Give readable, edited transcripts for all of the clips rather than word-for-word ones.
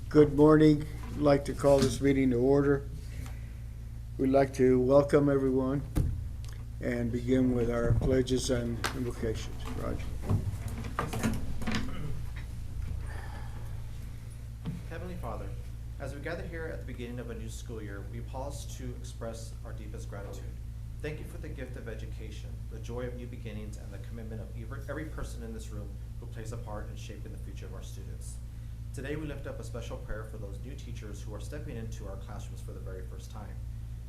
Good morning. I'd like to call this meeting to order. We'd like to welcome everyone and begin with our pledges and invocations. Roger. Heavenly Father, as we gather here at the beginning of a new school year, we pause to express our deepest gratitude. Thank you for the gift of education, the joy of new beginnings, and the commitment of every person in this room who plays a part in shaping the future of our students. Today, we lift up a special prayer for those new teachers who are stepping into our classrooms for the very first time.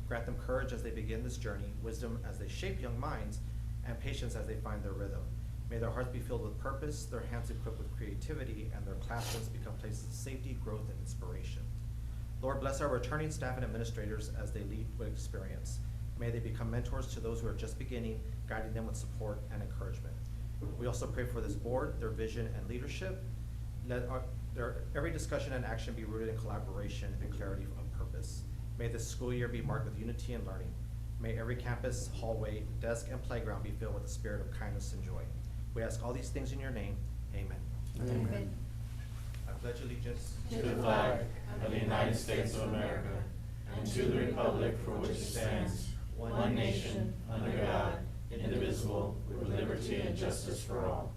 Grant them courage as they begin this journey, wisdom as they shape young minds, and patience as they find their rhythm. May their hearts be filled with purpose, their hands equipped with creativity, and their classrooms become places of safety, growth, and inspiration. Lord, bless our returning staff and administrators as they lead with experience. May they become mentors to those who are just beginning, guiding them with support and encouragement. We also pray for this board, their vision and leadership. Let every discussion and action be rooted in collaboration and clarity of purpose. May this school year be marked with unity and learning. May every campus, hallway, desk, and playground be filled with the spirit of kindness and joy. We ask all these things in your name. Amen. Amen. I pledge allegiance to the flag of the United States of America and to the republic for which it stands, one nation, under God, indivisible, with liberty and justice for all.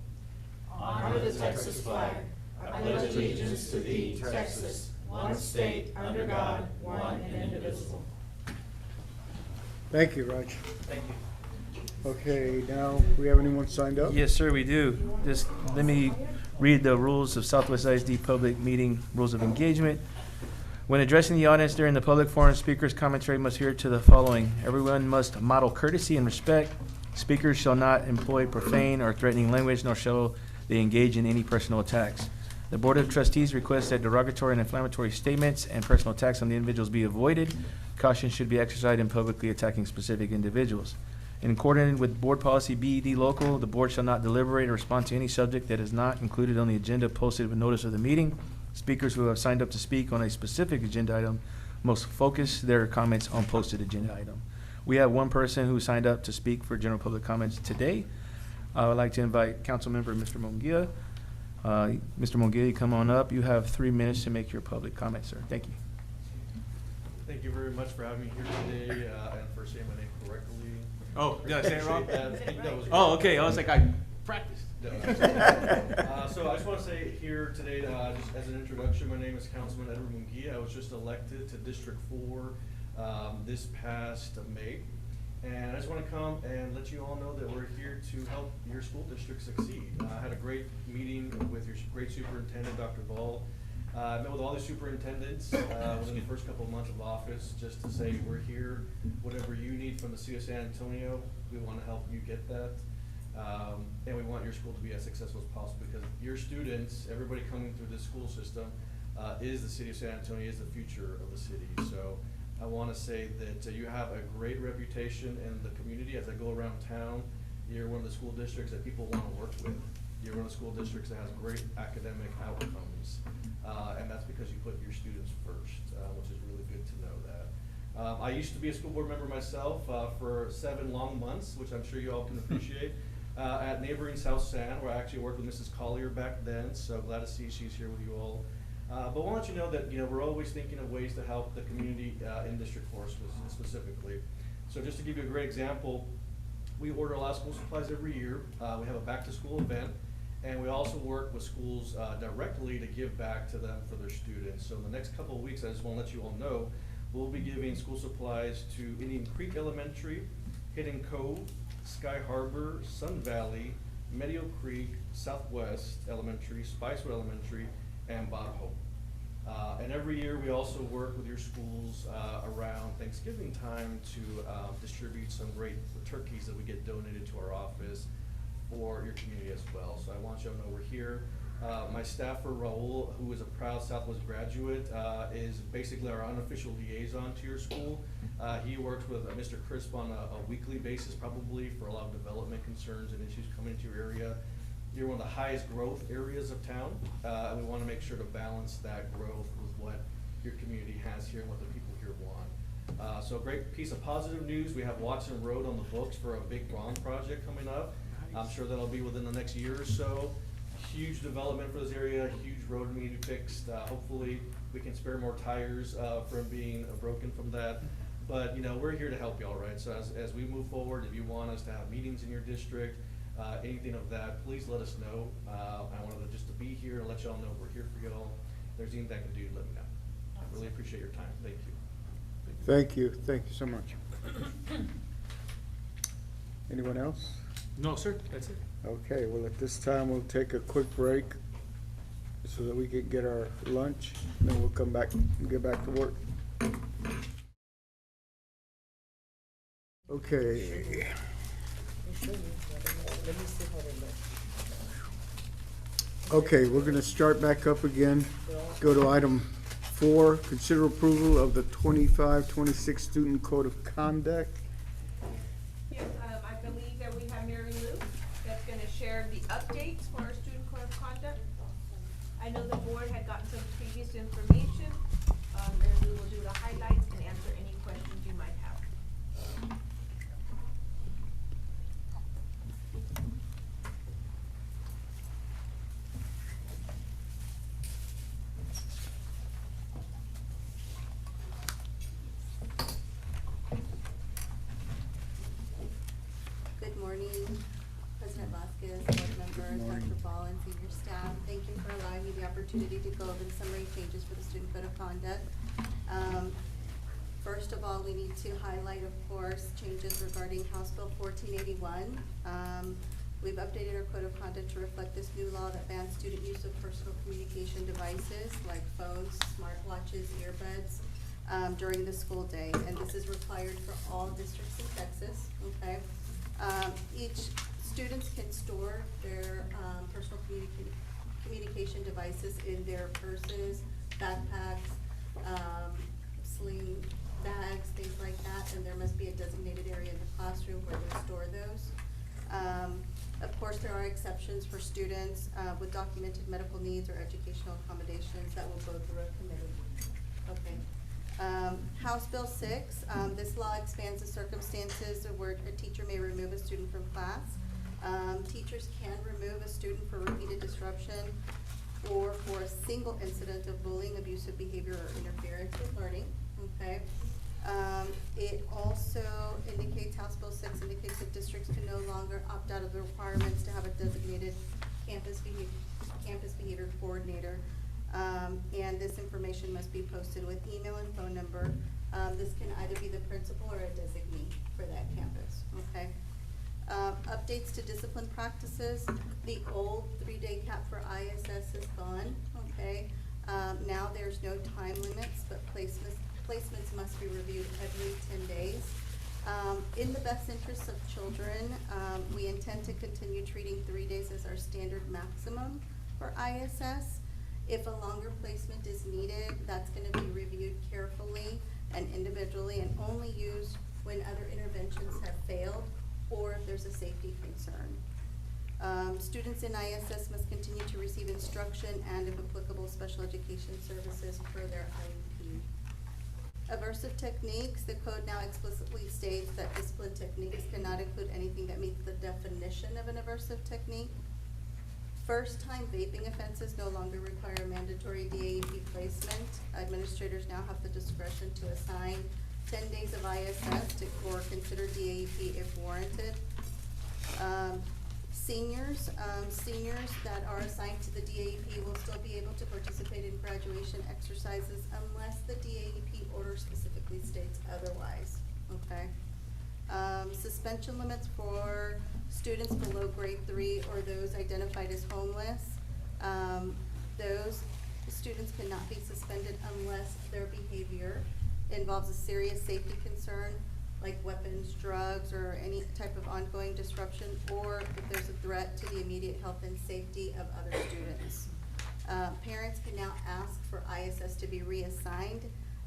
Honor the Texas flag. I pledge allegiance to thee, Texas, one state, under God, one and indivisible. Thank you, Roger. Thank you. Okay, now, we have anyone signed up? Yes, sir, we do. Just let me read the rules of Southwest ISD Public Meeting Rules of Engagement. When addressing the audience during the public forum, speakers' commentary must adhere to the following. Everyone must model courtesy and respect. Speakers shall not employ profane or threatening language, nor shall they engage in any personal attacks. The Board of Trustees requests that derogatory and inflammatory statements and personal attacks on the individuals be avoided. Caution should be exercised in publicly attacking specific individuals. In accordance with Board Policy BED Local, the Board shall not deliberate or respond to any subject that is not included on the agenda posted with notice of the meeting. Speakers who have signed up to speak on a specific agenda item must focus their comments on posted agenda item. We have one person who signed up to speak for general public comments today. I would like to invite Councilmember Mr. Mongia. Mr. Mongia, you come on up. You have 3 minutes to make your public comment, sir. Thank you. Thank you very much for having me here today and for saying my name correctly. Oh, did I say it wrong? That was great. Oh, okay. I was like, I practiced. So I just want to say here today, just as an introduction, my name is Councilman Edward Munguia. I was just elected to District 4 this past May. And I just want to come and let you all know that we're here to help your school district succeed. I had a great meeting with your great superintendent, Dr. Ball. I met with all the superintendents within the first couple of months of office just to say we're here. Whatever you need from the city of San Antonio, we want to help you get that. And we want your school to be as successful as possible because your students, everybody coming through this school system, is the city of San Antonio, is the future of the city. So I want to say that you have a great reputation in the community. As I go around town, you're one of the school districts that people want to work with. You're one of the school districts that has great academic outcomes. And that's because you put your students first, which is really good to know that. I used to be a school board member myself for 7 long months, which I'm sure you all can appreciate, at neighboring South San, where I actually worked with Mrs. Collier back then, so glad to see she's here with you all. But I want you to know that we're always thinking of ways to help the community in District 4 specifically. So just to give you a great example, we order a lot of school supplies every year. We have a back-to-school event. And we also work with schools directly to give back to them for their students. So in the next couple of weeks, I just want to let you all know, we'll be giving school supplies to Indian Creek Elementary, Hidden Cove, Sky Harbor, Sun Valley, Meadow Creek, Southwest Elementary, Spicewood Elementary, and Bot Hope. And every year we also work with your schools around Thanksgiving time to distribute some great turkeys that we get donated to our office for your community as well. So I want you to know we're here. My staffer, Raul, who is a proud Southwest graduate, is basically our unofficial liaison to your school. He works with Mr. Crisp on a weekly basis probably for a lot of development concerns and issues coming into your area. You're one of the highest growth areas of town, and we want to make sure to balance that growth with what your community has here and what the people here want. So a great piece of positive news, we have Watson Road on the books for a big bond project coming up. I'm sure that'll be within the next year or so. Huge development for this area, huge road needed fixed. Hopefully we can spare more tires, from being broken from that. But, you know, we're here to help y'all, right? So as we move forward, if you want us to have meetings in your district, anything of that, please let us know. I wanted just to be here and let y'all know we're here for y'all. If there's anything I can do, let me know. I really appreciate your time. Thank you. Thank you. Thank you so much. Anyone else? No, sir, that's it. Okay, well, at this time, we'll take a quick break so that we can get our lunch, and then we'll come back and get back to work. Okay. Okay, we're gonna start back up again. Go to item 4, consider approval of the 25-26 Student Code of Conduct. Yes, I believe that we have Mary Lou that's gonna share the updates for our student code of conduct. I know the board had gotten some previous information. Mary Lou will do the highlights and answer any questions you might have. Good morning, President Vasquez, board members, morning. Dr. Ball, and senior staff. Thank you for allowing me the opportunity to go over the summary changes for the student code of conduct. First of all, we need to highlight, of course, changes regarding House Bill 1481. We've updated our code of conduct to reflect this new law that bans student use of personal communication devices like phones, smartwatches, earbuds, during the school day, and this is required for all districts in Texas, okay? Each students can store their personal communication devices in their purses, backpacks, sling bags, things like that, and there must be a designated area in the classroom where they store those. Of course, there are exceptions for students with documented medical needs or educational accommodations that will go through a committee. Okay. House Bill 6, this law expands the circumstances of where a teacher may remove a student from class. Teachers can remove a student for repeated disruption or for a single incident of bullying, abusive behavior, or interference with learning, okay? It also indicates, House Bill 6 indicates that districts can no longer opt out of the requirements to have a designated campus behavior coordinator. And this information must be posted with email and phone number. This can either be the principal or a designee for that campus, okay? Updates to discipline practices. The old 3-day cap for ISS is gone, okay? Now there's no time limits, but placements must be reviewed every 10 days. In the best interests of children, we intend to continue treating 3 days as our standard maximum for ISS. If a longer placement is needed, that's gonna be reviewed carefully and individually and only used when other interventions have failed or if there's a safety concern. Students in ISS must continue to receive instruction and, if applicable, special education services per their IEP. Aversive techniques, the code now explicitly states that discipline techniques cannot include anything that meets the definition of an aversive technique. First-time vaping offenses no longer require mandatory DAEP placement. Administrators now have the discretion to assign 10 days of ISS or consider DAEP if warranted. Seniors that are assigned to the DAEP will still be able to participate in graduation exercises unless the DAEP order specifically states otherwise, okay? Suspension limits for students below grade 3 or those identified as homeless. Those students cannot be suspended unless their behavior involves a serious safety concern like weapons, drugs, or any type of ongoing disruption, or if there's a threat to the immediate health and safety of other students. Parents can now ask for ISS to be reassigned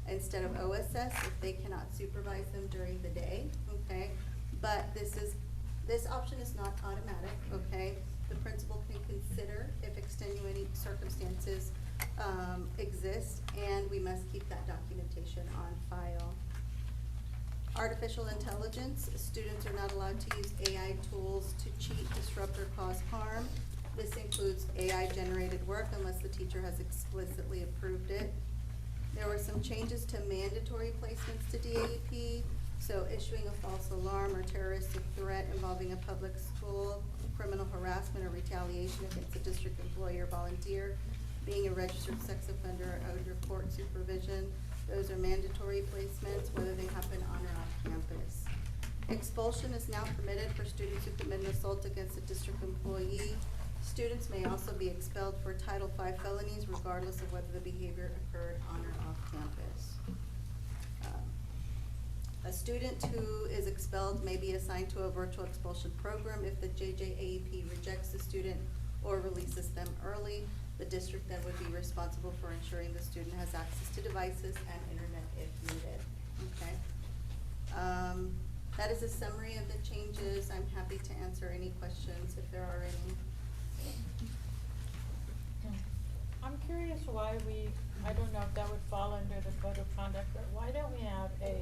instead of OSS if they cannot supervise them during the day, okay? But this option is not automatic, okay? The principal can consider if extenuating circumstances exist, and we must keep that documentation on file. Artificial intelligence, students are not allowed to use AI tools to cheat, disrupt, or cause harm. This includes AI-generated work unless the teacher has explicitly approved it. There were some changes to mandatory placements to DAEP, so issuing a false alarm or terroristic threat involving a public school, criminal harassment or retaliation against a district employee or volunteer, being a registered sex offender or under court supervision. Those are mandatory placements, whether they happen on or off campus. Expulsion is now permitted for students who commit an assault against a district employee. Students may also be expelled for Title V felonies regardless of whether the behavior occurred on or off campus. A student who is expelled may be assigned to a virtual expulsion program if the JJAEP rejects the student or releases them early. The district then would be responsible for ensuring the student has access to devices and internet if needed, okay? That is a summary of the changes. I'm happy to answer any questions if there are any. I'm curious why I don't know if that would fall under the code of conduct, but why don't we have a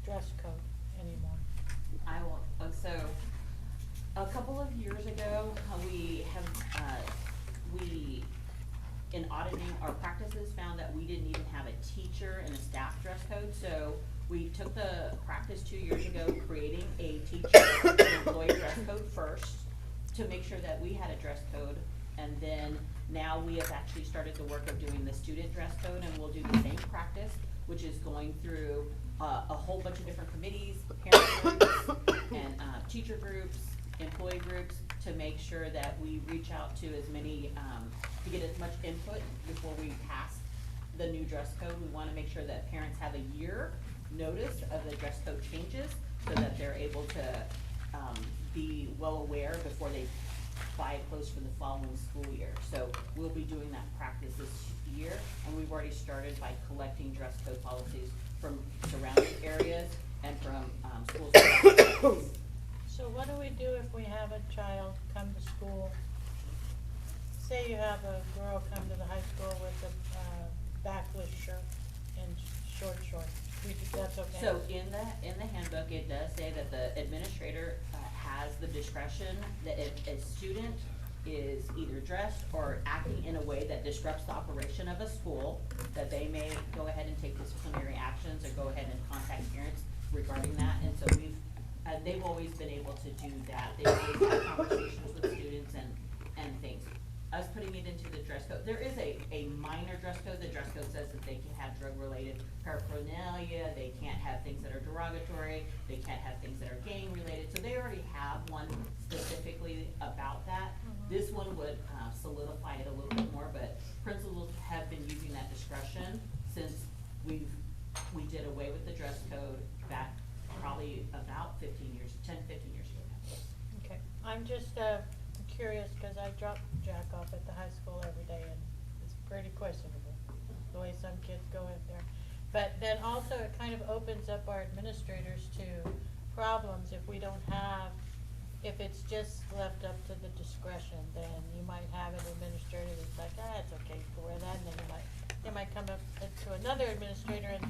dress code anymore? I will, so, a couple of years ago, we in auditing our practices, found that we didn't even have a teacher and a staff dress code, so we took the practice 2 years ago, creating a teacher and employee dress code first, to make sure that we had a dress code, and then now we have actually started the work of doing the student dress code, and we'll do the same practice, which is going through a whole bunch of different committees, parent groups, and teacher groups, employee groups, to make sure that we reach out to as many, to get as much input before we pass the new dress code. We wanna make sure that parents have a year notice of the dress code changes, so that they're able to be well aware before they buy clothes for the following school year. So we'll be doing that practice this year, and we've already started by collecting dress code policies from surrounding areas and from schools. So what do we do if we have a child come to school? Say you have a girl come to the high school with a backless shirt and short shorts. That's okay? So in the handbook, it does say that the administrator has the discretion that if a student is either dressed or acting in a way that disrupts the operation of a school, that they may go ahead and take disciplinary actions or go ahead and contact parents regarding that. And so they've always been able to do that. They've always had conversations with students and things. Us putting it into the dress code, there is a minor dress code. The dress code says that they can have drug-related paraphernalia, they can't have things that are derogatory, they can't have things that are gang-related. So they already have one specifically about that. This one would solidify it a little bit more, but principals have been using that discretion since we did away with the dress code back probably about 10, 15 years ago now. Okay, I'm just curious, cause I drop Jack off at the high school every day, and it's pretty questionable, the way some kids go in there. But then also, it kind of opens up our administrators to problems if we don't have, if it's just left up to the discretion, then you might have an administrator that's like, it's okay to wear that, and then they might come up to another administrator and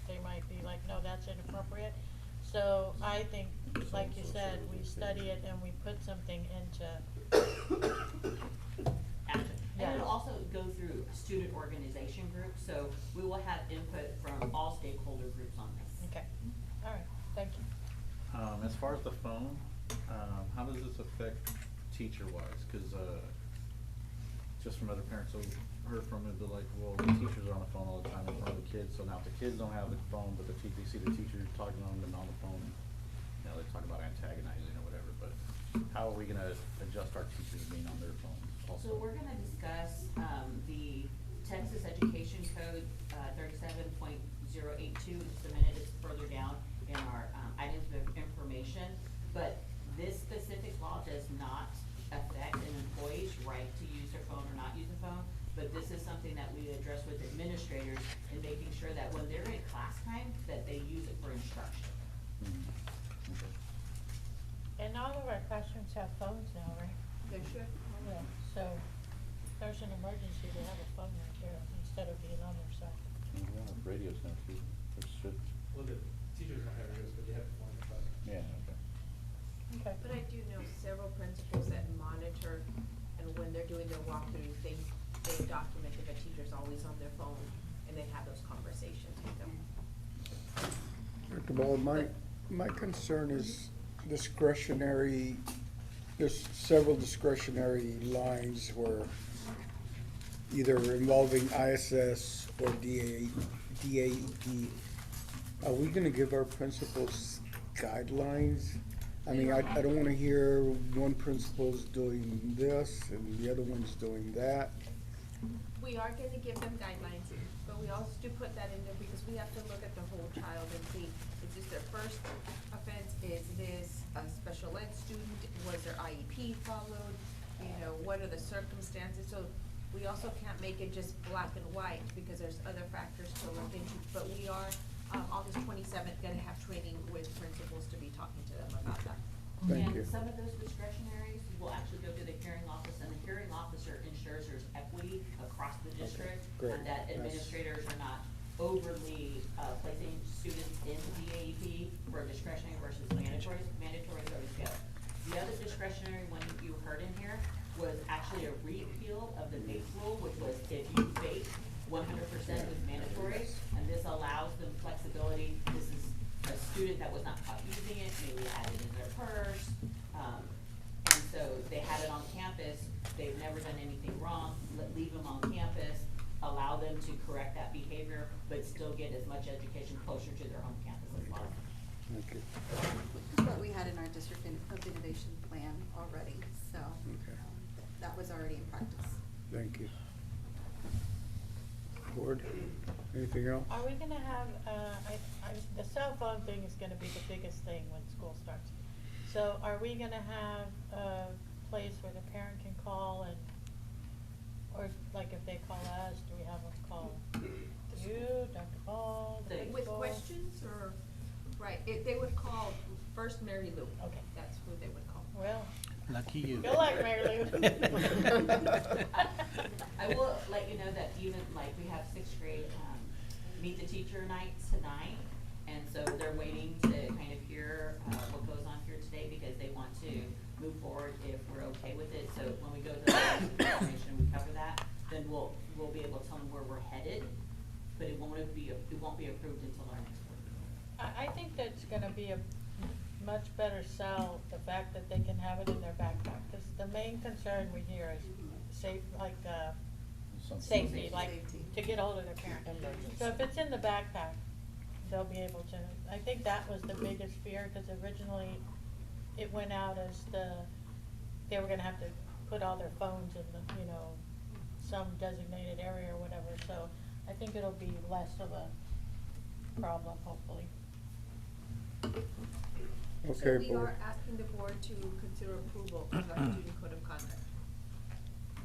they might be like, no, that's inappropriate. So I think, like you said, we study it and we put something into Action. And Yeah. it'll also go through student organization groups, so we will have input from all stakeholder groups on this. Okay, all right, thank you. As far as the phone, how does this affect teacher-wise? Cause, just from other parents I've heard from it, they're like, well, the teachers are on the phone all the time in front of the kids, so now if the kids don't have the phone, but they see the teacher talking to them and on the phone, you know, they talk about antagonizing or whatever, but how are we gonna adjust our teachers being on their phones also? So we're gonna discuss, the Texas Education Code, 37.082, just a minute, it's further down in our, items of information. But this specific law does not affect an employee's right to use their phone or not use a phone. But this is something that we address with administrators in making sure that when they're in class time, that they use it for instruction. Okay. And all of our classrooms have phones now, right? They should. Yeah, so if there's an emergency, they have a phone right there instead of being on their side. And we have radios now too, which should, Well, the teachers don't have radios, but they have to phone in class. yeah, okay. Okay. But I do know several principals that monitor, and when they're doing their walkthroughs, they they documented the teachers always on their phone, and they have those conversations with them. Dr. Ball, my concern is discretionary, there's several discretionary lines where either involving ISS or DAEP. Are we gonna give our principals guidelines? I mean, I don't wanna hear one principal's doing this and the other one's doing that. We are gonna give them guidelines, but we also do put that in there because we have to look at the whole child and see, is this their first offense? Is this a special ed student? Was their IEP followed? You know, what are the circumstances? So we also can't make it just black and white because there's other factors to look into. But we are, August 27th, gonna have training with principals to be talking to them about that. Thank you. And some of those discretionaries will actually go to the hearing office, and the hearing officer ensures there's equity across the district. great. And that That's- administrators are not overly, placing students into DAEP for discretionary versus mandatory. Mandatory always go. The other discretionary one you heard in here was actually a repeal of the vape rule, which was if you vape, 100% was mandatory, and this allows them flexibility. This is a student that was not caught using it, maybe had it in their purse, and so they had it on campus, they've never done anything wrong, leave them on campus, allow them to correct that behavior, but still get as much education closer to their home campus as possible. Thank you. That's what we had in our district of innovation plan already, so Okay. that was already in practice. Thank you. Board, anything else? Are we gonna have, the cell phone thing is gonna be the biggest thing when school starts. So are we gonna have a place where the parent can call and, or like if they call us, do we have them call you, Dr. Ball, the With principal? questions or, right, they would call first Mary Lou. Okay. That's who they would call. Well, Lucky you. good luck, Mary Lou. I will let you know that even, like, we have sixth grade, meet the teacher night tonight, and so they're waiting to kind of hear, what goes on here today, because they want to move forward if we're okay with it. So when we go to the information, we cover that, then we'll be able to tell them where we're headed, but it won't be approved until our next board meeting. I think that's gonna be a much better sell, the fact that they can have it in their backpack, cause the main concern we hear is safety, like Safety. to get hold of their parent. So if it's in the backpack, they'll be able to, I think that was the biggest fear, cause originally it went out as they were gonna have to put all their phones in the, some designated area or whatever, so I think it'll be less of a problem, hopefully. Okay, So we board. are asking the board to consider approval of our student code of conduct.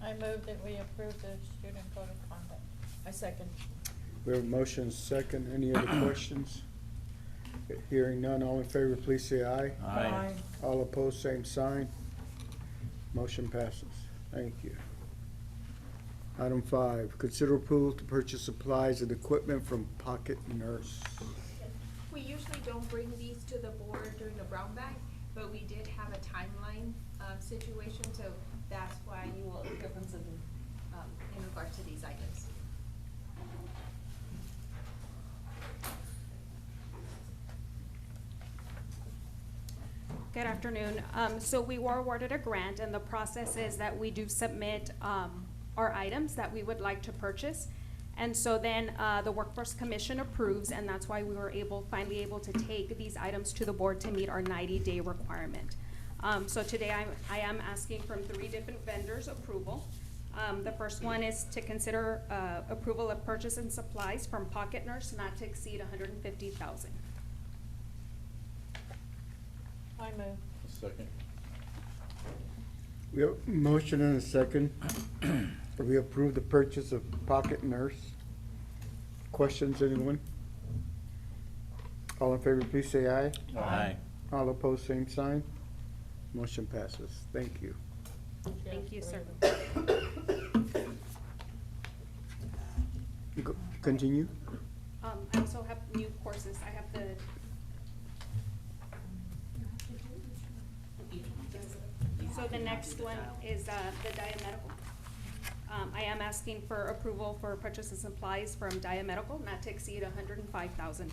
I move that we approve the student code of conduct. I second. We have a motion second. Any other questions? Hearing none, all in favor, please say aye. Aye. All opposed, same sign. Motion passes. Thank you. Item 5, consider approval to purchase supplies and equipment from Pocket Nurse. We usually don't bring these to the board during the brown bag, but we did have a timeline, situation, so that's why you will hear from some, in regards to these items. Good afternoon. So we were awarded a grant, and the process is that we do submit our items that we would like to purchase. And so then the Workforce Commission approves, and that's why we were finally able to take these items to the board to meet our 90-day requirement. So today I am asking from 3 different vendors approval. The first one is to consider approval of purchase and supplies from Pocket Nurse not to exceed $150,000. I move. Second. We have a motion and a second. We approve the purchase of Pocket Nurse. Questions, anyone? All in favor, please say aye. Aye. All opposed, same sign. Motion passes. Thank you. Thank you, sir. Continue. I also have new courses. I have the, so the next one is the diamedical. I am asking for approval for purchase of supplies from Dia Medical, not to exceed $105,000.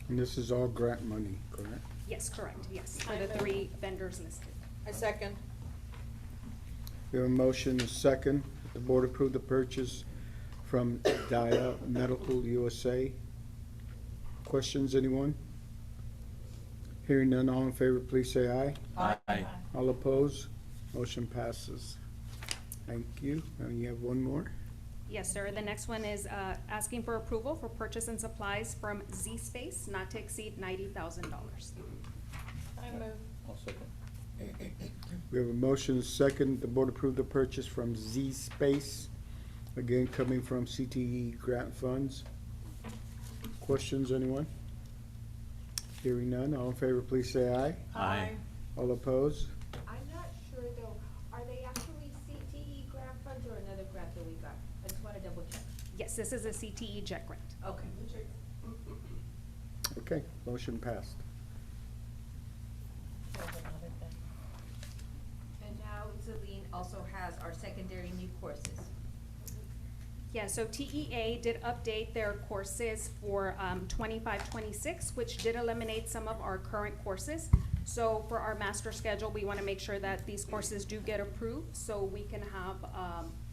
And this is all grant money, correct? Yes, correct, yes, for I the move. 3 vendors listed. I second. We have a motion, a second. The board approve the purchase from Dia Medical USA. Questions, anyone? Hearing none, all in favor, please say aye. Aye. All opposed? Motion passes. Thank you. And you have one more? Yes, sir. The next one is asking for approval for purchase and supplies from Z Space, not to exceed $90,000. I move. I'll second. We have a motion, a second. The board approve the purchase from Z Space, again, coming from CTE grant funds. Questions, anyone? Hearing none, all in favor, please say aye. Aye. All opposed? I'm not sure though, are they actually CTE grant funds or another grant that we got? I just wanna double check. Yes, this is a CTE jet grant. Okay. Okay, motion passed. There's another thing. And now Celine also has our secondary new courses. Yeah, so TEA did update their courses for 25-26, which did eliminate some of our current courses. So for our master schedule, we want to make sure that these courses do get approved, so we can have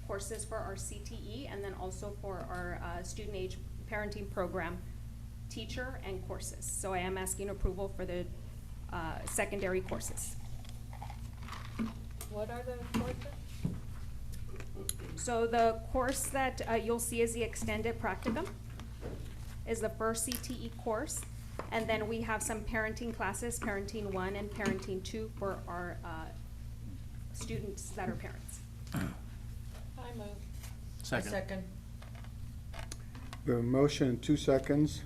courses for our CTE and then also for our student age parenting program teacher and courses. So I am asking approval for the secondary courses. What are the courses? So the course that you'll see is the extended practicum, is the first CTE course. And then we have some parenting classes, Parenting 1 and Parenting 2 for our students that are parents. I move. Second. We have a motion in 2 seconds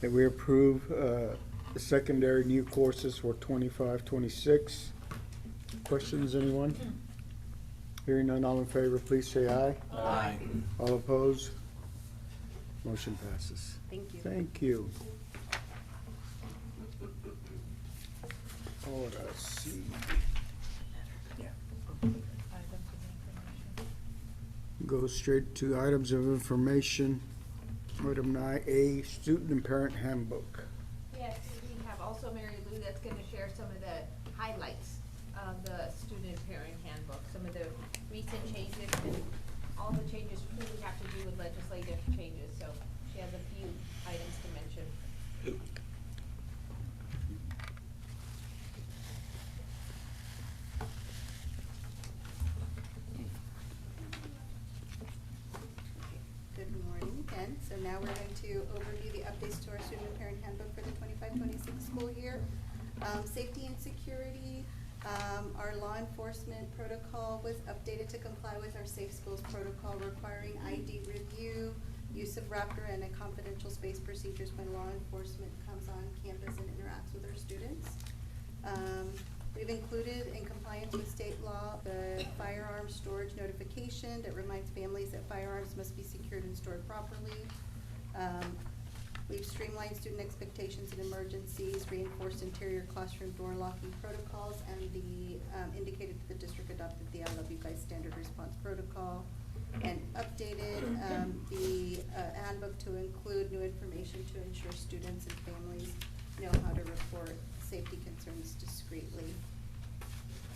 that we approve the secondary new courses for 25-26. Questions, anyone? Hearing none, all in favor, please say aye. Aye. All opposed? Motion passes. Thank you. Thank you. Oh, let's see. Items of information. Go straight to items of information. Item 9A, student and parent handbook. Yes, we have also Mary Lou that's gonna share some of the highlights of the student and parent handbook, some of the recent changes and all the changes really have to do with legislative changes, so she has a few items to mention. Good morning again. So now we're going to overview the updates to our student and parent handbook for the 25-26 school year. Safety and security, our law enforcement protocol was updated to comply with our Safe Schools protocol requiring ID review, use of Raptor, and a confidential space procedures when law enforcement comes on campus and interacts with our students. We've included in compliance with state law the firearm storage notification that reminds families that firearms must be secured and stored properly. We've streamlined student expectations in emergencies, reinforced interior classroom door locking protocols, and indicated that the district adopted the I Love You Guys standard response protocol, and updated the handbook to include new information to ensure students and families know how to report safety concerns discreetly.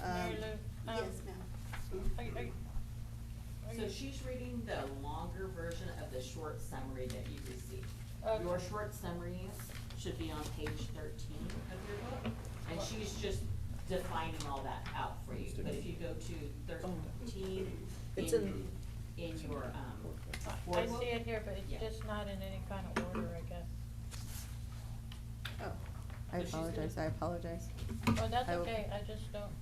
Mary Lou, Yes, ma'am. are So you- she's reading the longer version of the short summary that you received. Okay. Your short summaries should be on page 13 of your book, and she's just defining all that out for you. But if you go to 13 It's in your, I board book, see it here, but Yeah. it's just not in any kind of order, I guess. Oh, I So she's gonna- apologize. Oh, that's I will- okay, I just don't.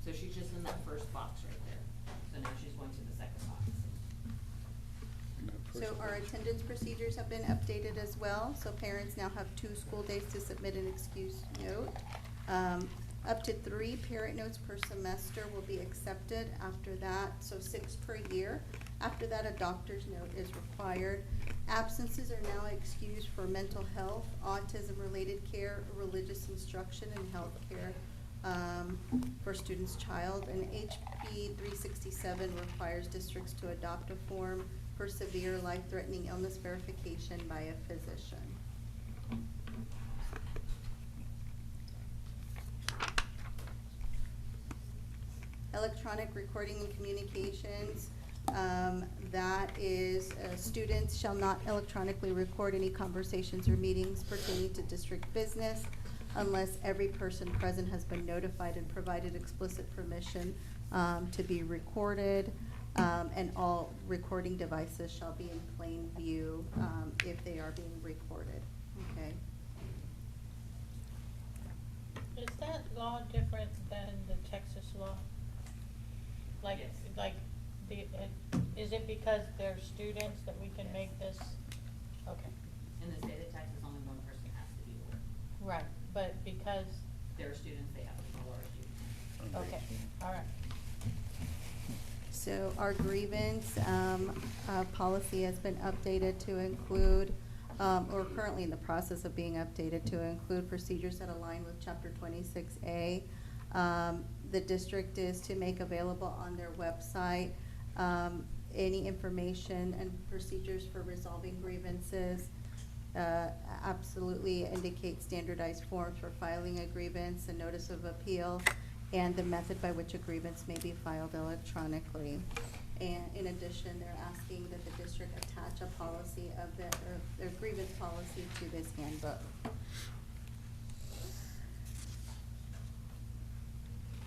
so she's just in that first box right there. So now she's going to the second box. So our attendance procedures have been updated as well, so parents now have 2 school days to submit an excuse note. Up to 3 parent notes per semester will be accepted after that, so 6 per year. After that, a doctor's note is required. Absences are now excused for mental health, autism-related care, religious instruction, and health care. for student's child, and HB 367 requires districts to adopt a form for severe life-threatening illness verification by a physician. Electronic recording and communications, that is, students shall not electronically record any conversations or meetings pertaining to district business unless every person present has been notified and provided explicit permission to be recorded, and all recording devices shall be in plain view if they are being recorded, okay? Is that law different than the Texas law? Like, Yes. like, is it because they're students that we can make this? Okay, In the state of Texas, only one person has to be aware. right, but because, They're students, they have to follow our students. okay, all right. So our grievance policy has been updated to include, or currently in the process of being updated to include procedures that align with Chapter 26A. The district is to make available on their website any information and procedures for resolving grievances. Absolutely indicate standardized forms for filing a grievance, a notice of appeal, and the method by which a grievance may be filed electronically. And in addition, they're asking that the district attach a policy of their grievance policy to this handbook.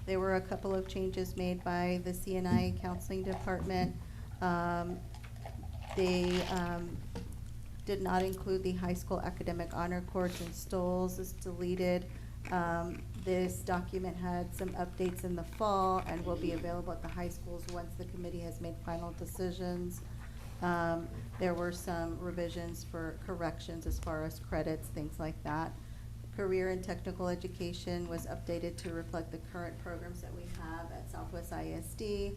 There were a couple of changes made by the CNI Counseling Department. They did not include the high school academic honor cords and stoles. It's deleted. This document had some updates in the fall and will be available at the high schools once the committee has made final decisions. There were some revisions for corrections as far as credits, things like that. Career and technical education was updated to reflect the current programs that we have at Southwest ISD.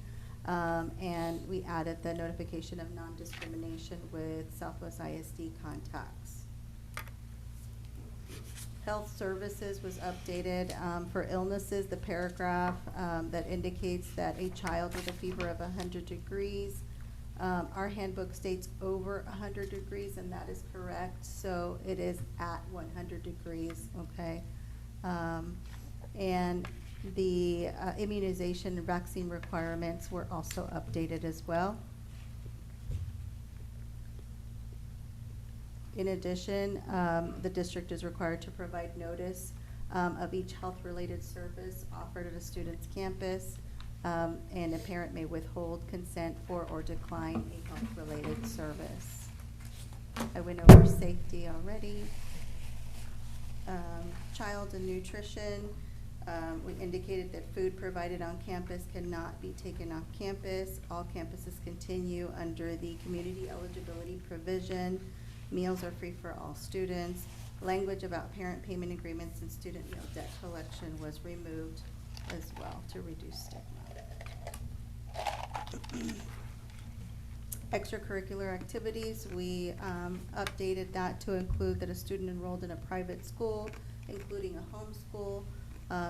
And we added the notification of non-discrimination with Southwest ISD contacts. Health services was updated. For illnesses, the paragraph that indicates that a child with a fever of 100 degrees, our handbook states over 100 degrees, and that is correct. So it is at 100 degrees, okay? And the immunization and vaccine requirements were also updated as well. In addition, the district is required to provide notice of each health-related service offered at a student's campus, and a parent may withhold consent for or decline a health-related service. I went over safety already. Child and nutrition, we indicated that food provided on campus cannot be taken off campus. All campuses continue under the community eligibility provision. Meals are free for all students. Language about parent payment agreements and student meal debt collection was removed as well to reduce stigma. Extracurricular activities, we updated that to include that a student enrolled in a private school, including a homeschool,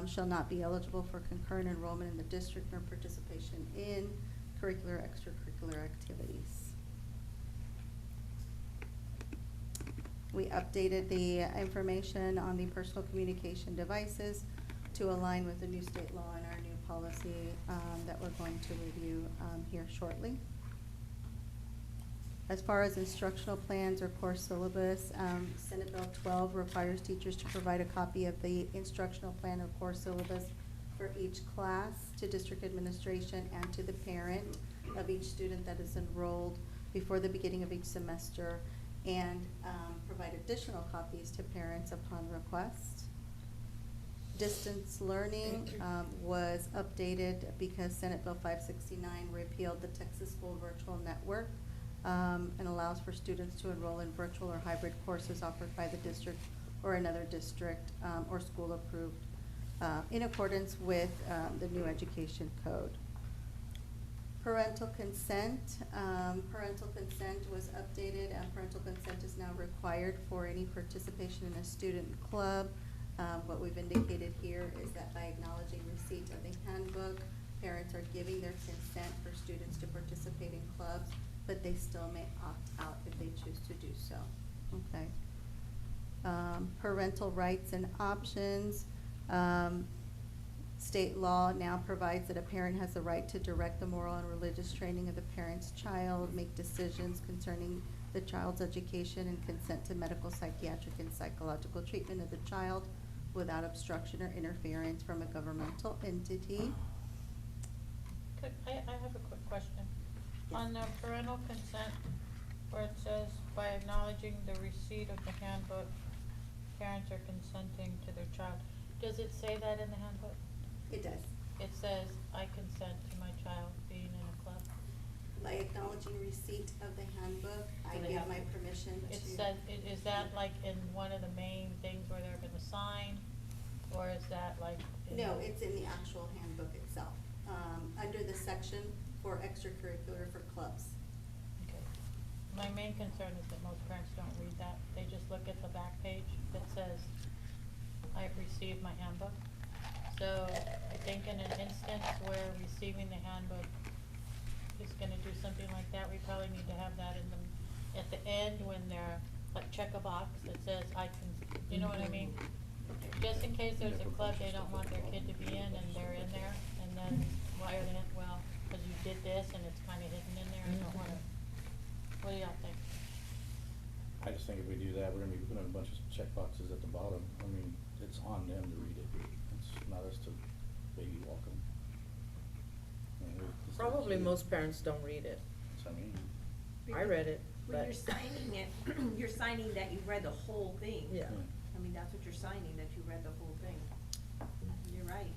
shall not be eligible for concurrent enrollment in the district nor participation in curricular extracurricular activities. We updated the information on the personal communication devices to align with the new state law and our new policy that we're going to review here shortly. As far as instructional plans or course syllabus, Senate Bill 12 requires teachers to provide a copy of the instructional plan or course syllabus for each class to district administration and to the parent of each student that is enrolled before the beginning of each semester, and provide additional copies to parents upon request. Distance learning was updated because Senate Bill 569 repealed the Texas School Virtual Network and allows for students to enroll in virtual or hybrid courses offered by the district or another district or school approved in accordance with the new education code. Parental consent was updated, and parental consent is now required for any participation in a student club, What we've indicated here is that by acknowledging receipt of the handbook, parents are giving their consent for students to participate in clubs, but they still may opt out if they choose to do so, okay? Parental rights and options. State law now provides that a parent has the right to direct the moral and religious training of the parent's child, make decisions concerning the child's education, and consent to medical, psychiatric, and psychological treatment of the child without obstruction or interference from a governmental entity. I have a quick question. On the parental consent, where it says, by acknowledging the receipt of the handbook, parents are consenting to their child. Does it say that in the handbook? It does. It says, I consent to my child being in a club. By acknowledging receipt of the handbook, I So they give have my to- permission to. It says, is that like in one of the main things where they're gonna sign, or is that like? in No, the- it's in the actual handbook itself, under the section for extracurricular for clubs. Okay. My main concern is that most parents don't read that. They just look at the back page that says, I've received my handbook. So I think in an instance where receiving the handbook is gonna do something like that, we probably need to have that in the, at the end when they're, like, check a box that says, I can, you know what I mean? Just in case there's a club they don't want their kid to be in and they're in there, and then why are they, well, cause you did this and it's kinda hidden in there, I don't wanna, what do y'all think? I just think if we do that, we're gonna be putting a bunch of check boxes at the bottom. I mean, it's on them to read it. It's not us to baby walk them. Probably most parents don't read it. That's what I mean. I read it, When but. you're signing it, you're signing that you read the whole thing. Yeah. I mean, that's what you're signing, that you read the whole thing. You're right.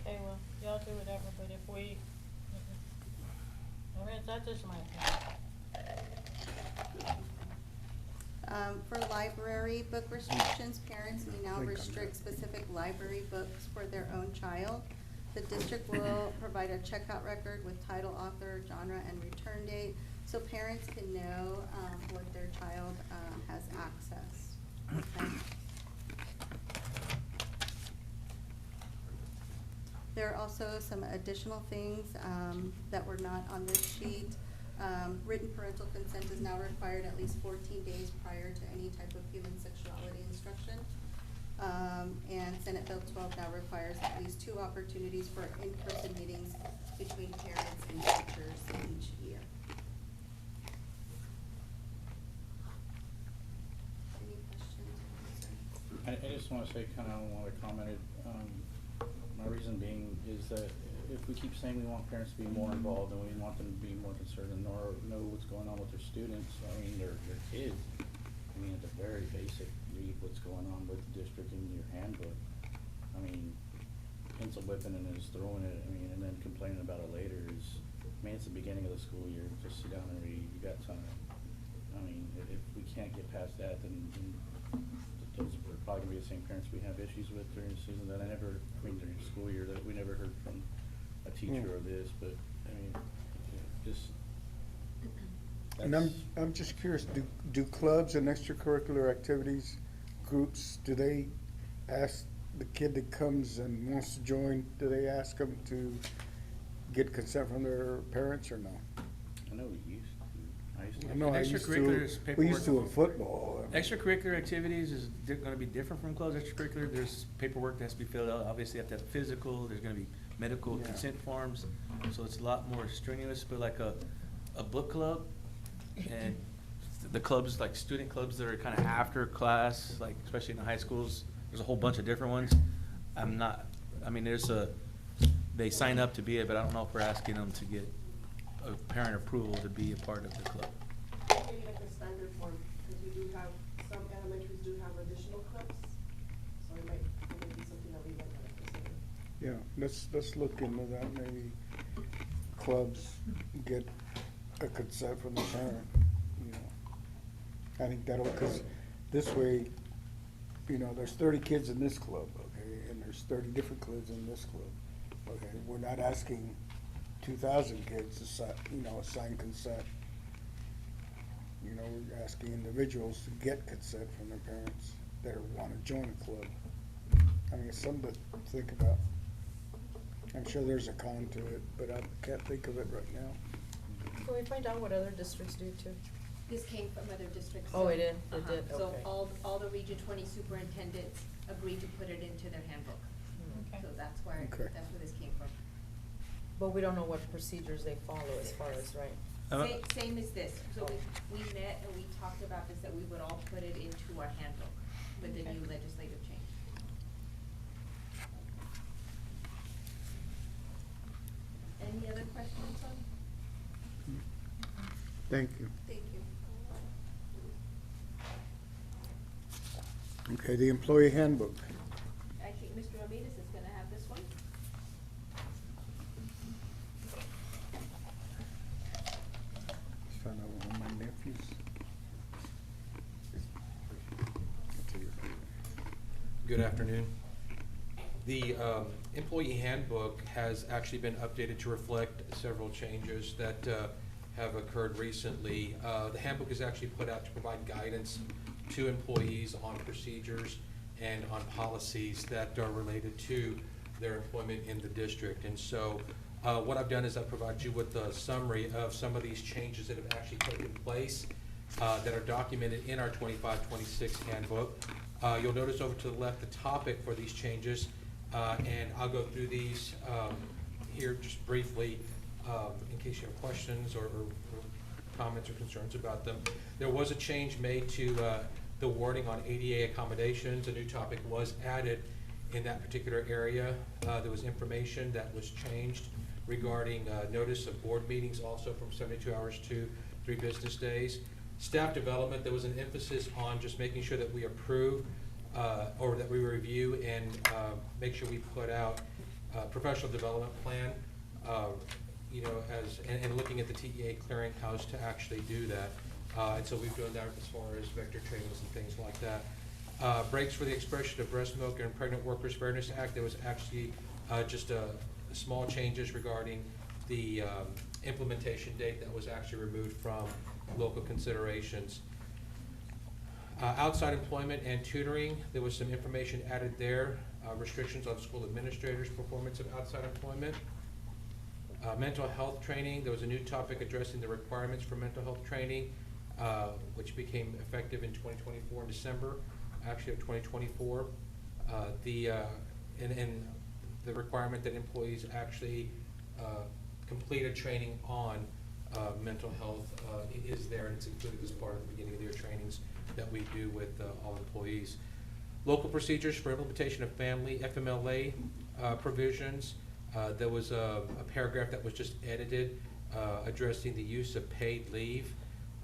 Okay, well, y'all do whatever, but if we, I mean, that's just my opinion. For library book restrictions, parents may now restrict specific library books for their own child. The district will provide a checkout record with title, author, genre, and return date, so parents can know, what their child, has access. Okay? There are also some additional things, that were not on this sheet. Written parental consent is now required at least 14 days prior to any type of human sexuality instruction. And Senate Bill 12 now requires at least 2 opportunities for in-person meetings between parents and teachers each year. Any questions or concerns? I just wanna say kinda on what I commented, my reason being is that if we keep saying we want parents to be more involved and we want them to be more concerned and know what's going on with their students, I mean, their kids, I mean, at the very basic, read what's going on with the district in your handbook. I mean, pencil whipping and just throwing it, I mean, and then complaining about it later is, I mean, it's the beginning of the school year, just sit down and read, you got time. I mean, if we can't get past that, then those are probably gonna be the same parents we have issues with during the season that during the school year, that we never heard from a teacher of this, but, I mean, just. And I'm just curious, do clubs and extracurricular activities groups, do they ask the kid that comes and wants to join, do they ask them to get consent from their parents or no? I know we used to, I used to. I know I used Extracurriculars, to, we used to in paperwork. football. Extracurricular activities is gonna be different from clubs. Extracurricular, there's paperwork that has to be filled out. Obviously, you have to have a physical, there's gonna be medical Yeah. consent forms. So it's a lot more strenuous, but like a book club and the clubs, like student clubs that are kinda after class, like especially in the high schools, there's a whole bunch of different ones. They sign up to be it, but I don't know if we're asking them to get a parent approval to be a part of the club. Maybe like a standard form, because we do have, some elementaries do have additional clubs, so it might be something that we might want to consider. Yeah, let's look into that, maybe clubs get a consent from the parent, you know. I think that'll, cause this way, you know, there's 30 kids in this club, okay, and there's 30 different clubs in this club, okay? We're not asking 2,000 kids to sign consent. You know, we're asking individuals to get consent from their parents. that want to join a club. I mean, it's something to think about. I'm sure there's a con to it, but I can't think of it right now. Can we find out what other districts do too? This came from other districts. Oh, so- it did? It did, So okay. all the Region 20 superintendents agreed to put it into their handbook. Okay. So that's where, Okay. that's where this came from. But we don't know what procedures they follow as far as, right? Same as this, so we met and we talked about this, that we would all put it into our handbook with the new legislative change. Any other questions on? Thank you. Thank you. Okay, the employee handbook. I think Mr. Ramirez is gonna have this one. Just found out one of my nephews. Good afternoon. The employee handbook has actually been updated to reflect several changes that have occurred recently. The handbook is actually put out to provide guidance to employees on procedures and on policies that are related to their employment in the district. And so what I've done is I've provided you with a summary of some of these changes that have actually taken place that are documented in our 25-26 handbook. You'll notice over to the left the topic for these changes, and I'll go through these here just briefly in case you have questions or comments or concerns about them. There was a change made to the wording on ADA accommodations. A new topic was added in that particular area. There was information that was changed regarding notice of board meetings also from 72 hours to 3 business days. Staff development, there was an emphasis on just making sure that we approve or that we review and make sure we put out a professional development plan, you know, and looking at the TEA clearinghouse to actually do that. And so we've done that as far as vector trainings and things like that. Breaks for the expression of breast milk and Pregnant Workers Fairness Act, there was actually just small changes regarding the implementation date that was actually removed from local considerations. Outside employment and tutoring, there was some information added there, restrictions on school administrators' performance of outside employment. Mental health training, there was a new topic addressing the requirements for mental health training, which became effective in 2024 in December, actually of 2024. And the requirement that employees actually complete a training on mental health is there, and it's included as part of the beginning of the year trainings that we do with all employees. Local procedures for implementation of family FMLA provisions. There was a paragraph that was just edited addressing the use of paid leave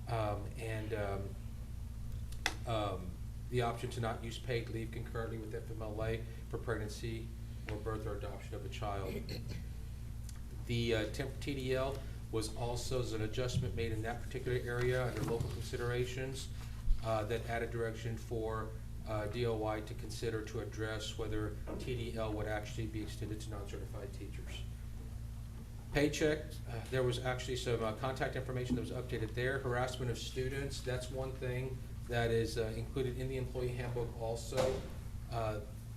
and the option to not use paid leave concurrently with FMLA for pregnancy or birth or adoption of a child. The temp TDL was also an adjustment made in that particular area under local considerations that added direction for DOI to consider to address whether TDL would actually be extended to non-certified teachers. Paycheck, there was actually some contact information that was updated there. Harassment of students, that's one thing that is included in the employee handbook also.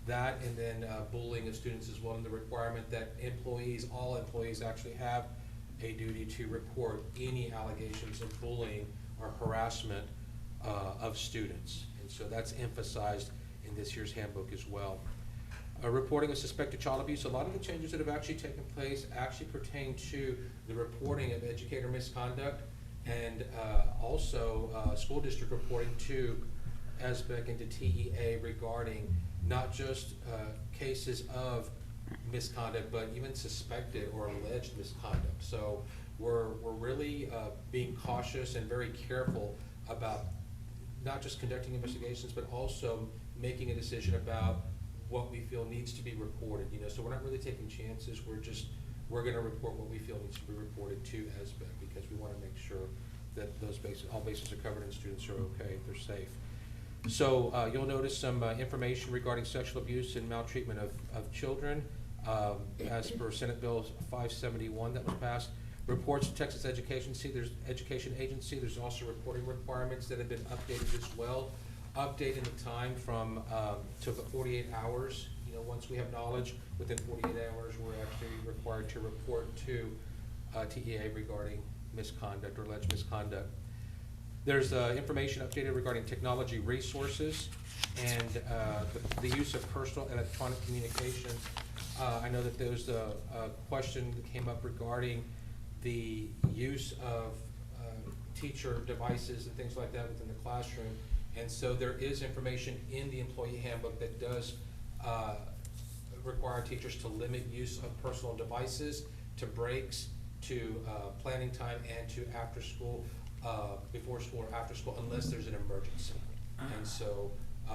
That and then bullying of students as well, and the requirement that employees, all employees actually have a duty to report any allegations of bullying or harassment of students. And so that's emphasized in this year's handbook as well. Reporting of suspected child abuse, a lot of the changes that have actually taken place actually pertain to the reporting of educator misconduct and also school district reporting to SBEC and to TEA regarding not just cases of misconduct, but even suspected or alleged misconduct. So we're really being cautious and very careful about not just conducting investigations, but also making a decision about what we feel needs to be reported. You know, so we're not really taking chances. We're going to report what we feel needs to be reported to SBEC because we want to make sure that all bases are covered and students are okay, they're safe. So you'll notice some information regarding sexual abuse and maltreatment of children as per Senate Bill 571 that was passed. Reports to Texas Education Agency, there's also reporting requirements that have been updated as well updating the time from, to 48 hours. You know, once we have knowledge, within 48 hours, we're actually required to report to TEA regarding misconduct or alleged misconduct. There's information updated regarding technology resources and the use of personal electronic communication. I know that there's a question that came up regarding the use of teacher devices and things like that within the classroom. And so there is information in the employee handbook that does require teachers to limit use of personal devices, to breaks, to planning time, and to after school, before school or after school, unless there's an emergency. And so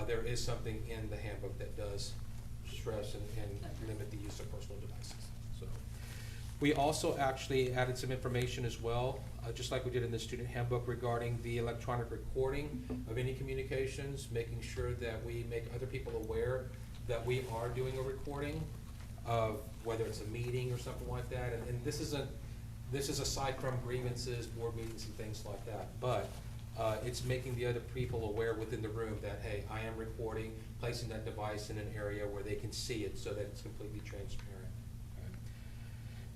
there is something in the handbook that does stress and limit the use of personal devices. So we also actually added some information as well, just like we did in the student handbook, regarding the electronic recording of any communications, making sure that we make other people aware that we are doing a recording of whether it's a meeting or something like that. And this is aside from grievances, board meetings and things like that. But it's making the other people aware within the room that, hey, I am recording, placing that device in an area where they can see it so that it's completely transparent. Okay.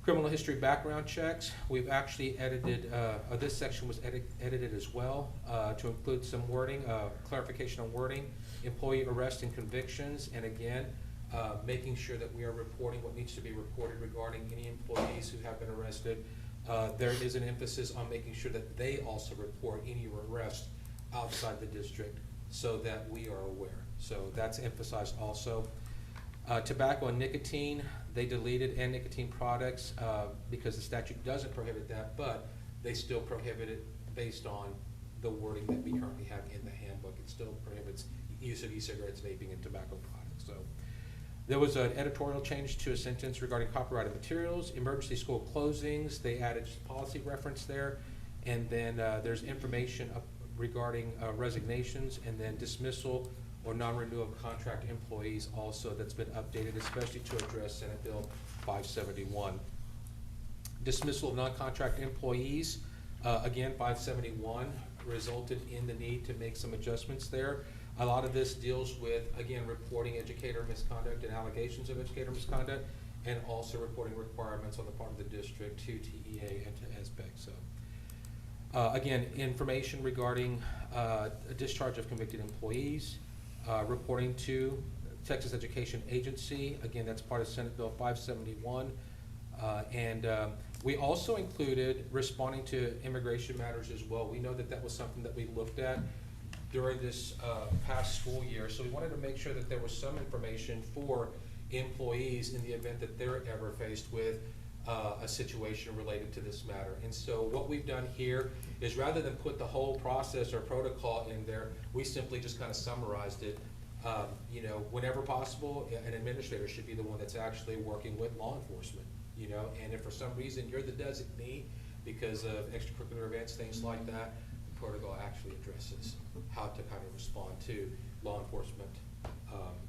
Criminal history background checks. We've actually edited, this section was edited as well to include some wording, clarification on wording, employee arrest and convictions, and again, making sure that we are reporting what needs to be reported regarding any employees who have been arrested. There is an emphasis on making sure that they also report any arrest outside the district so that we are aware. So that's emphasized also. Tobacco and nicotine, they deleted and nicotine products because the statute doesn't prohibit that, but they still prohibit it based on the wording that we currently have in the handbook. It still prohibits use of e-cigarettes, vaping, and tobacco products. So there was an editorial change to a sentence regarding copyrighted materials, emergency school closings. They added just policy reference there. And then there's information regarding resignations, and then dismissal or non-renewal of contract employees also that's been updated, especially to address Senate Bill 571. Dismissal of non-contract employees, again, 571 resulted in the need to make some adjustments there. A lot of this deals with, again, reporting educator misconduct and allegations of educator misconduct, and also reporting requirements on the part of the district to TEA and to SBEC. So, again, information regarding a discharge of convicted employees, reporting to Texas Education Agency. Again, that's part of Senate Bill 571. And we also included responding to immigration matters as well. We know that that was something that we looked at during this past school year. So we wanted to make sure that there was some information for employees in the event that they're ever faced with a situation related to this matter. And so what we've done here is, rather than put the whole process or protocol in there, we simply just kind of summarized it. You know, whenever possible, an administrator should be the one that's actually working with law enforcement, you know, and if for some reason you're the designee because of extracurricular events, things like that, the protocol actually addresses how to kind of respond to law enforcement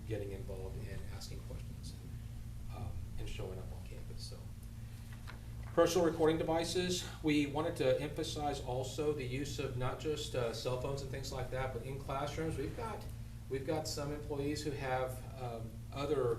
getting involved and asking questions and showing up on campus. So, personal recording devices, we wanted to emphasize also the use of not just cell phones and things like that, but in classrooms, we've got some employees who have other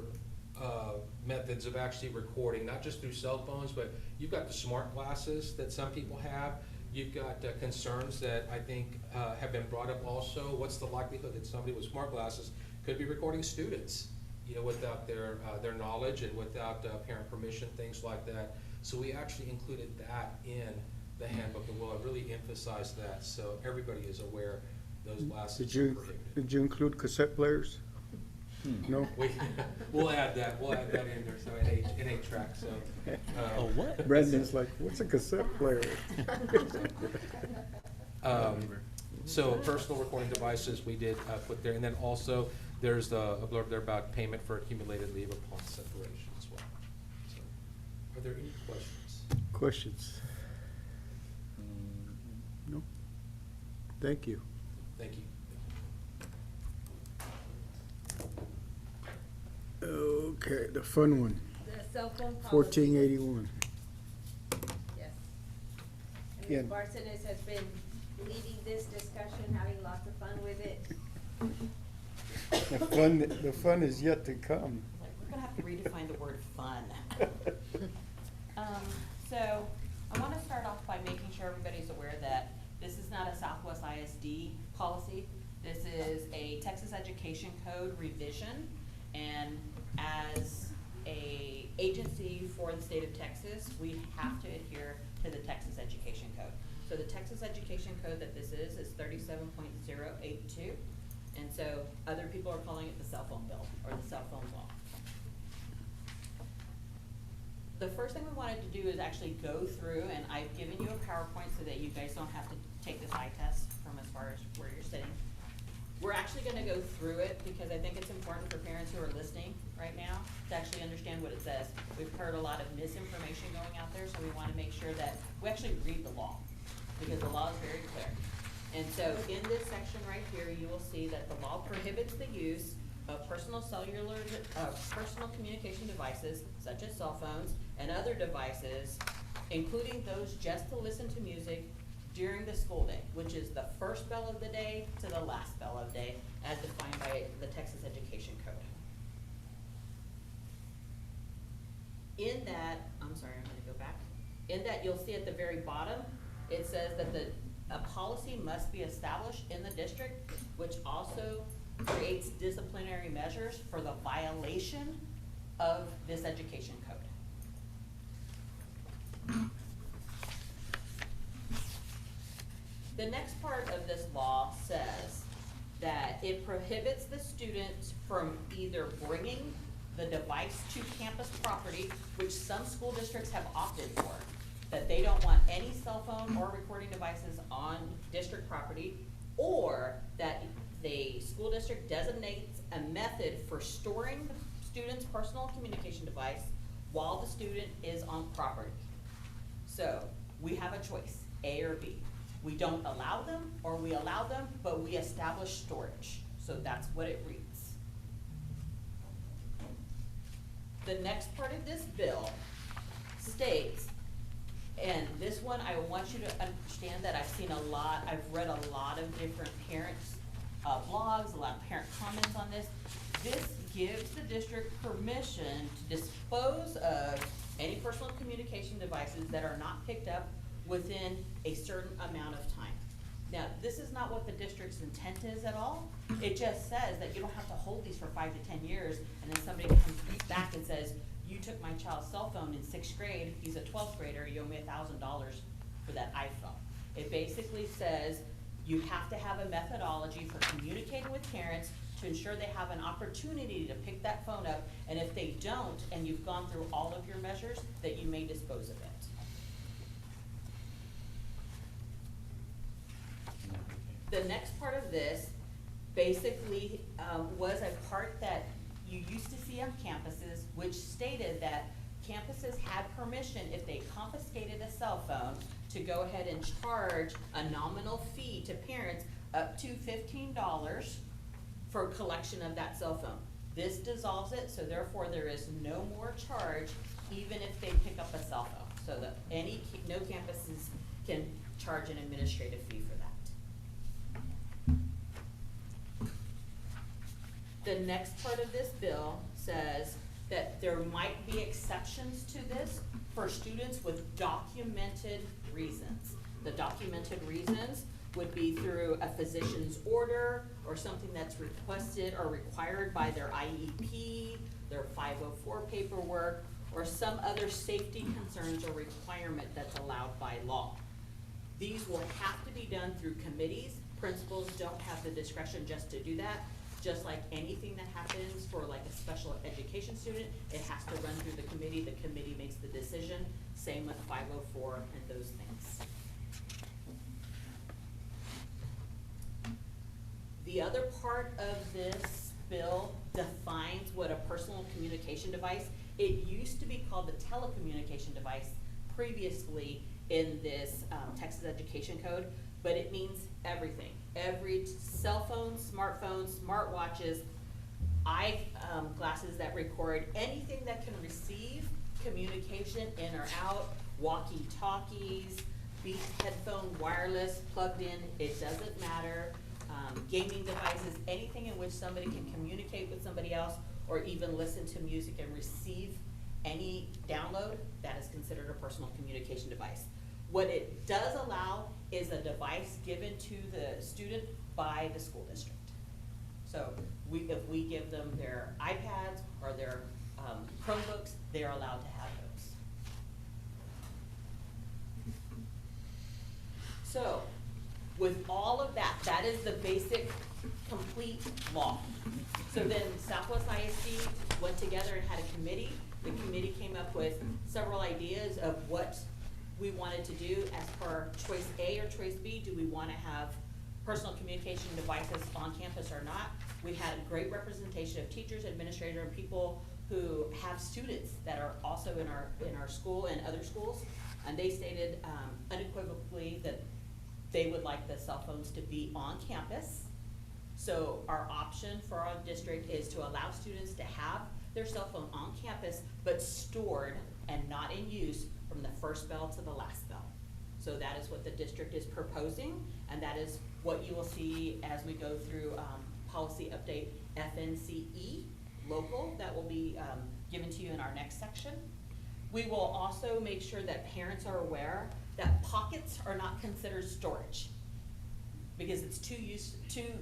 methods of actually recording, not just through cell phones, but you've got the smart glasses that some people have. You've got concerns that I think have been brought up also. What's the likelihood that somebody with smart glasses could be recording students, you know, without their knowledge and without parent permission, things like that. So we actually included that in the handbook, and we'll really emphasize that so everybody is aware those glasses are prohibited. Did you include cassette players? No? We'll add that. We'll add that in there, so in 8-track. So. Oh, what? Brendan's like, what's a cassette player? So personal recording devices we did put there, and then also there's a blurb there about payment for accumulated leave upon separation as well. So, are there any questions? Questions? No? Thank you. Thank you. Okay, the fun one, The cell phone policy. 1481. Yes. And Yeah. Ms. Barcenas has been leading this discussion, having lots of fun with it. The fun is yet to come. Like, we're gonna have to redefine the word fun. So, I wanna start off by making sure everybody's aware that this is not a Southwest ISD policy. This is a Texas Education Code revision, and as a agency for the state of Texas, we have to adhere to the Texas Education Code. So the Texas Education Code that this is 37.082, and so other people are calling it the cell phone bill, or the cell phone law. The first thing we wanted to do is actually go through, and I've given you a PowerPoint so that you guys don't have to take this eye test from as far as where you're sitting. We're actually gonna go through it because I think it's important for parents who are listening right now to actually understand what it says. We've heard a lot of misinformation going out there, so we wanna make sure that we actually read the law, because the law is very clear. And so in this section right here, you will see that the law prohibits the use of personal communication devices such as cell phones and other devices, including those just to listen to music during the school day, which is the first bell of the day to the last bell of the day, as defined by the Texas Education Code. In that, I'm sorry, I'm gonna go back. In that, you'll see at the very bottom, it says that a policy must be established in the district, which also creates disciplinary measures for the violation of this education code. The next part of this law says that it prohibits the student from either bringing the device to campus property, which some school districts have opted for, that they don't want any cell phone or recording devices on district property, or that the school district designates a method for storing the student's personal communication device while the student is on property. So, we have a choice, A or B. We don't allow them, or we allow them, but we establish storage. So that's what it reads. The next part of this bill states, and this one I want you to understand that I've read a lot of different parents' blogs, a lot of parent comments on this. This gives the district permission to dispose of any personal communication devices that are not picked up within a certain amount of time. Now, this is not what the district's intent is at all. It just says that you don't have to hold these for 5 to 10 years, and then somebody comes back and says, you took my child's cell phone in 6th grade, he's a 12th grader, you owe me $1,000 for that iPhone. It basically says you have to have a methodology for communicating with parents to ensure they have an opportunity to pick that phone up, and if they don't, and you've gone through all of your measures, that you may dispose of it. The next part of this basically was a part that you used to see on campuses, which stated that campuses had permission, if they confiscated a cell phone, to go ahead and charge a nominal fee to parents up to $15 for collection of that cell phone. This dissolves it, so therefore there is no more charge even if they pick up a cell phone. So that no campuses can charge an administrative fee for that. The next part of this bill says that there might be exceptions to this for students with documented reasons. The documented reasons would be through a physician's order or something that's requested or required by their IEP, their 504 paperwork, or some other safety concerns or requirement that's allowed by law. These will have to be done through committees. Principals don't have the discretion just to do that. Just like anything that happens for like a special education student, it has to run through the committee makes the decision, same with 504 and those things. The other part of this bill defines what a personal communication device, it used to be called the telecommunication device previously in this Texas Education Code, but it means everything. Every cell phone, smartphone, smartwatches, glasses that record, anything that can receive communication in or out, walkie-talkies, Beats headphone, wireless, plugged in, it doesn't matter. gaming devices, anything in which somebody can communicate with somebody else or even listen to music and receive any download, that is considered a personal communication device. What it does allow is a device given to the student by the school district. So if we give them their iPads or their Chromebooks, they are allowed to have those. So with all of that, that is the basic, complete law. So then Southwest ISD went together and had a committee. The committee came up with several ideas of what we wanted to do as per choice A or choice B. Do we want to have personal communication devices on campus or not? We had a great representation of teachers, administrators, and people who have students that are also in our school and other schools. And they stated unequivocally that they would like the cell phones to be on campus. So our option for our district is to allow students to have their cell phone on campus, but stored and not in use from the first bell to the last bell. So that is what the district is proposing, and that is what you will see as we go through policy update FNCE local that will be given to you in our next section. We will also make sure that parents are aware that pockets are not considered storage, because it's too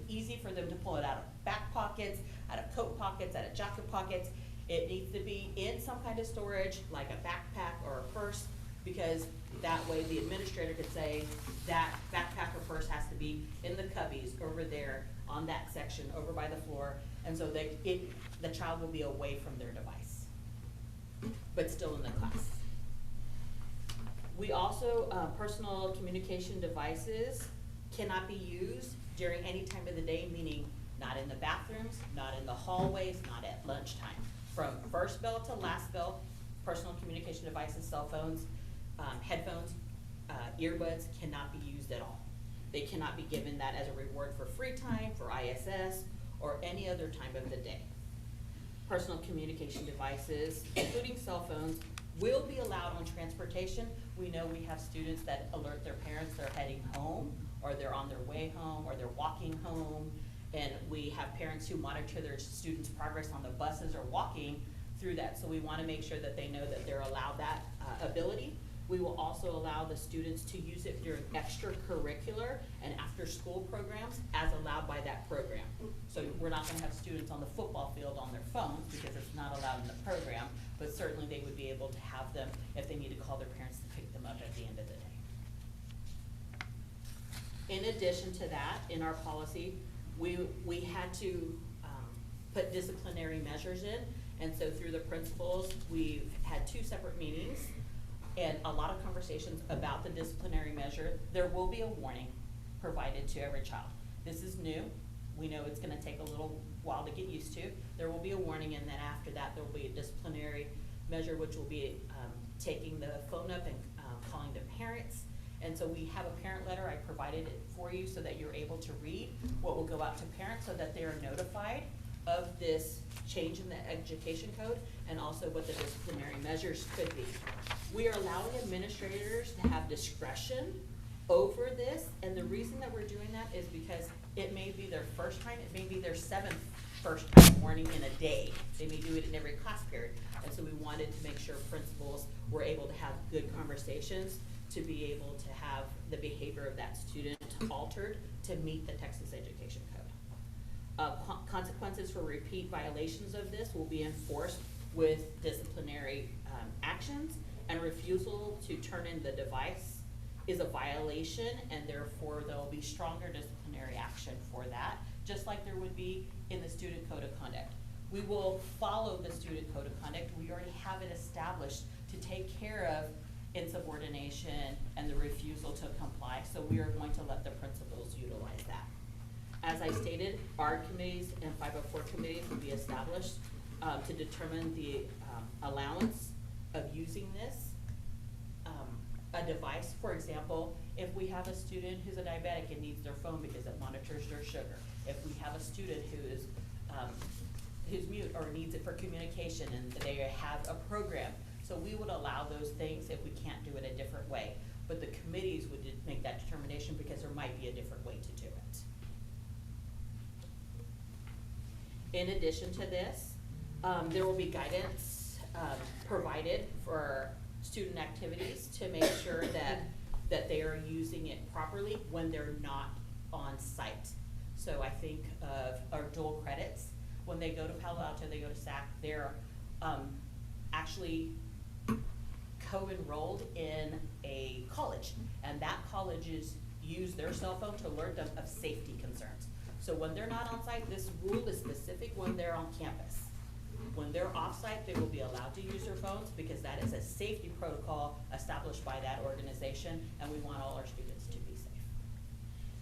easy for them to pull it out of back pockets, out of coat pockets, out of jacket pockets. It needs to be in some kind of storage, like a backpack or a purse, because that way the administrator could say that backpack or purse has to be in the cubbies over there on that section, over by the floor, and so that the child will be away from their device, but still in the class. We also, personal communication devices cannot be used during any time of the day, meaning not in the bathrooms, not in the hallways, not at lunchtime. From first bell to last bell, personal communication devices, cell phones, headphones, earbuds cannot be used at all. They cannot be given that as a reward for free time, for ISS, or any other time of the day. Personal communication devices, including cell phones, will be allowed on transportation. We know we have students that alert their parents they're heading home, or they're on their way home, or they're walking home, and we have parents who monitor their students' progress on the buses or walking through that, so we want to make sure that they know that they're allowed that ability. We will also allow the students to use it during extracurricular and after-school programs as allowed by that program. So we're not going to have students on the football field on their phones because it's not allowed in the program, but certainly they would be able to have them if they need to call their parents to pick them up at the end of the day. In addition to that, in our policy, we had to put disciplinary measures in, and so through the principals, we've had 2 separate meetings and a lot of conversations about the disciplinary measure. There will be a warning provided to every child. This is new. We know it's gonna take a little while to get used to. There will be a warning, and then after that, there will be a disciplinary measure, which will be taking the phone up and calling the parents. And so we have a parent letter. I provided it for you so that you're able to read what will go out to parents so that they are notified of this change in the education code and also what the disciplinary measures could be. We are allowing administrators to have discretion over this, and the reason that we're doing that is because it may be their first time, it may be their 7th first time warning in a day. They may do it in every class period. And so we wanted to make sure principals were able to have good conversations to be able to have the behavior of that student altered to meet the Texas Education Code. Consequences for repeat violations of this will be enforced with disciplinary actions, and refusal to turn in the device is a violation, and therefore there will be stronger disciplinary action for that, just like there would be in the student code of conduct. We will follow the student code of conduct. We already have it established to take care of insubordination and the refusal to comply, so we are going to let the principals utilize that. As I stated, our committees and 504 committees will be established to determine the allowance of using this. A device, for example, if we have a student who's a diabetic and needs their phone because it monitors their sugar, if we have a student who is who's mute or needs it for communication and they have a program, so we would allow those things if we can't do it a different way. But the committees would make that determination because there might be a different way to do it. In addition to this, there will be guidance provided for student activities to make sure that they are using it properly when they're not on site. So I think of our dual credits. When they go to Palo Alto, they go to SAC, they're actually co-enrolled in a college. And that colleges use their cell phone to alert them of safety concerns. So when they're not on site, this rule is specific when they're on campus. When they're off-site, they will be allowed to use their phones because that is a safety protocol established by that organization, and we want all our students to be safe.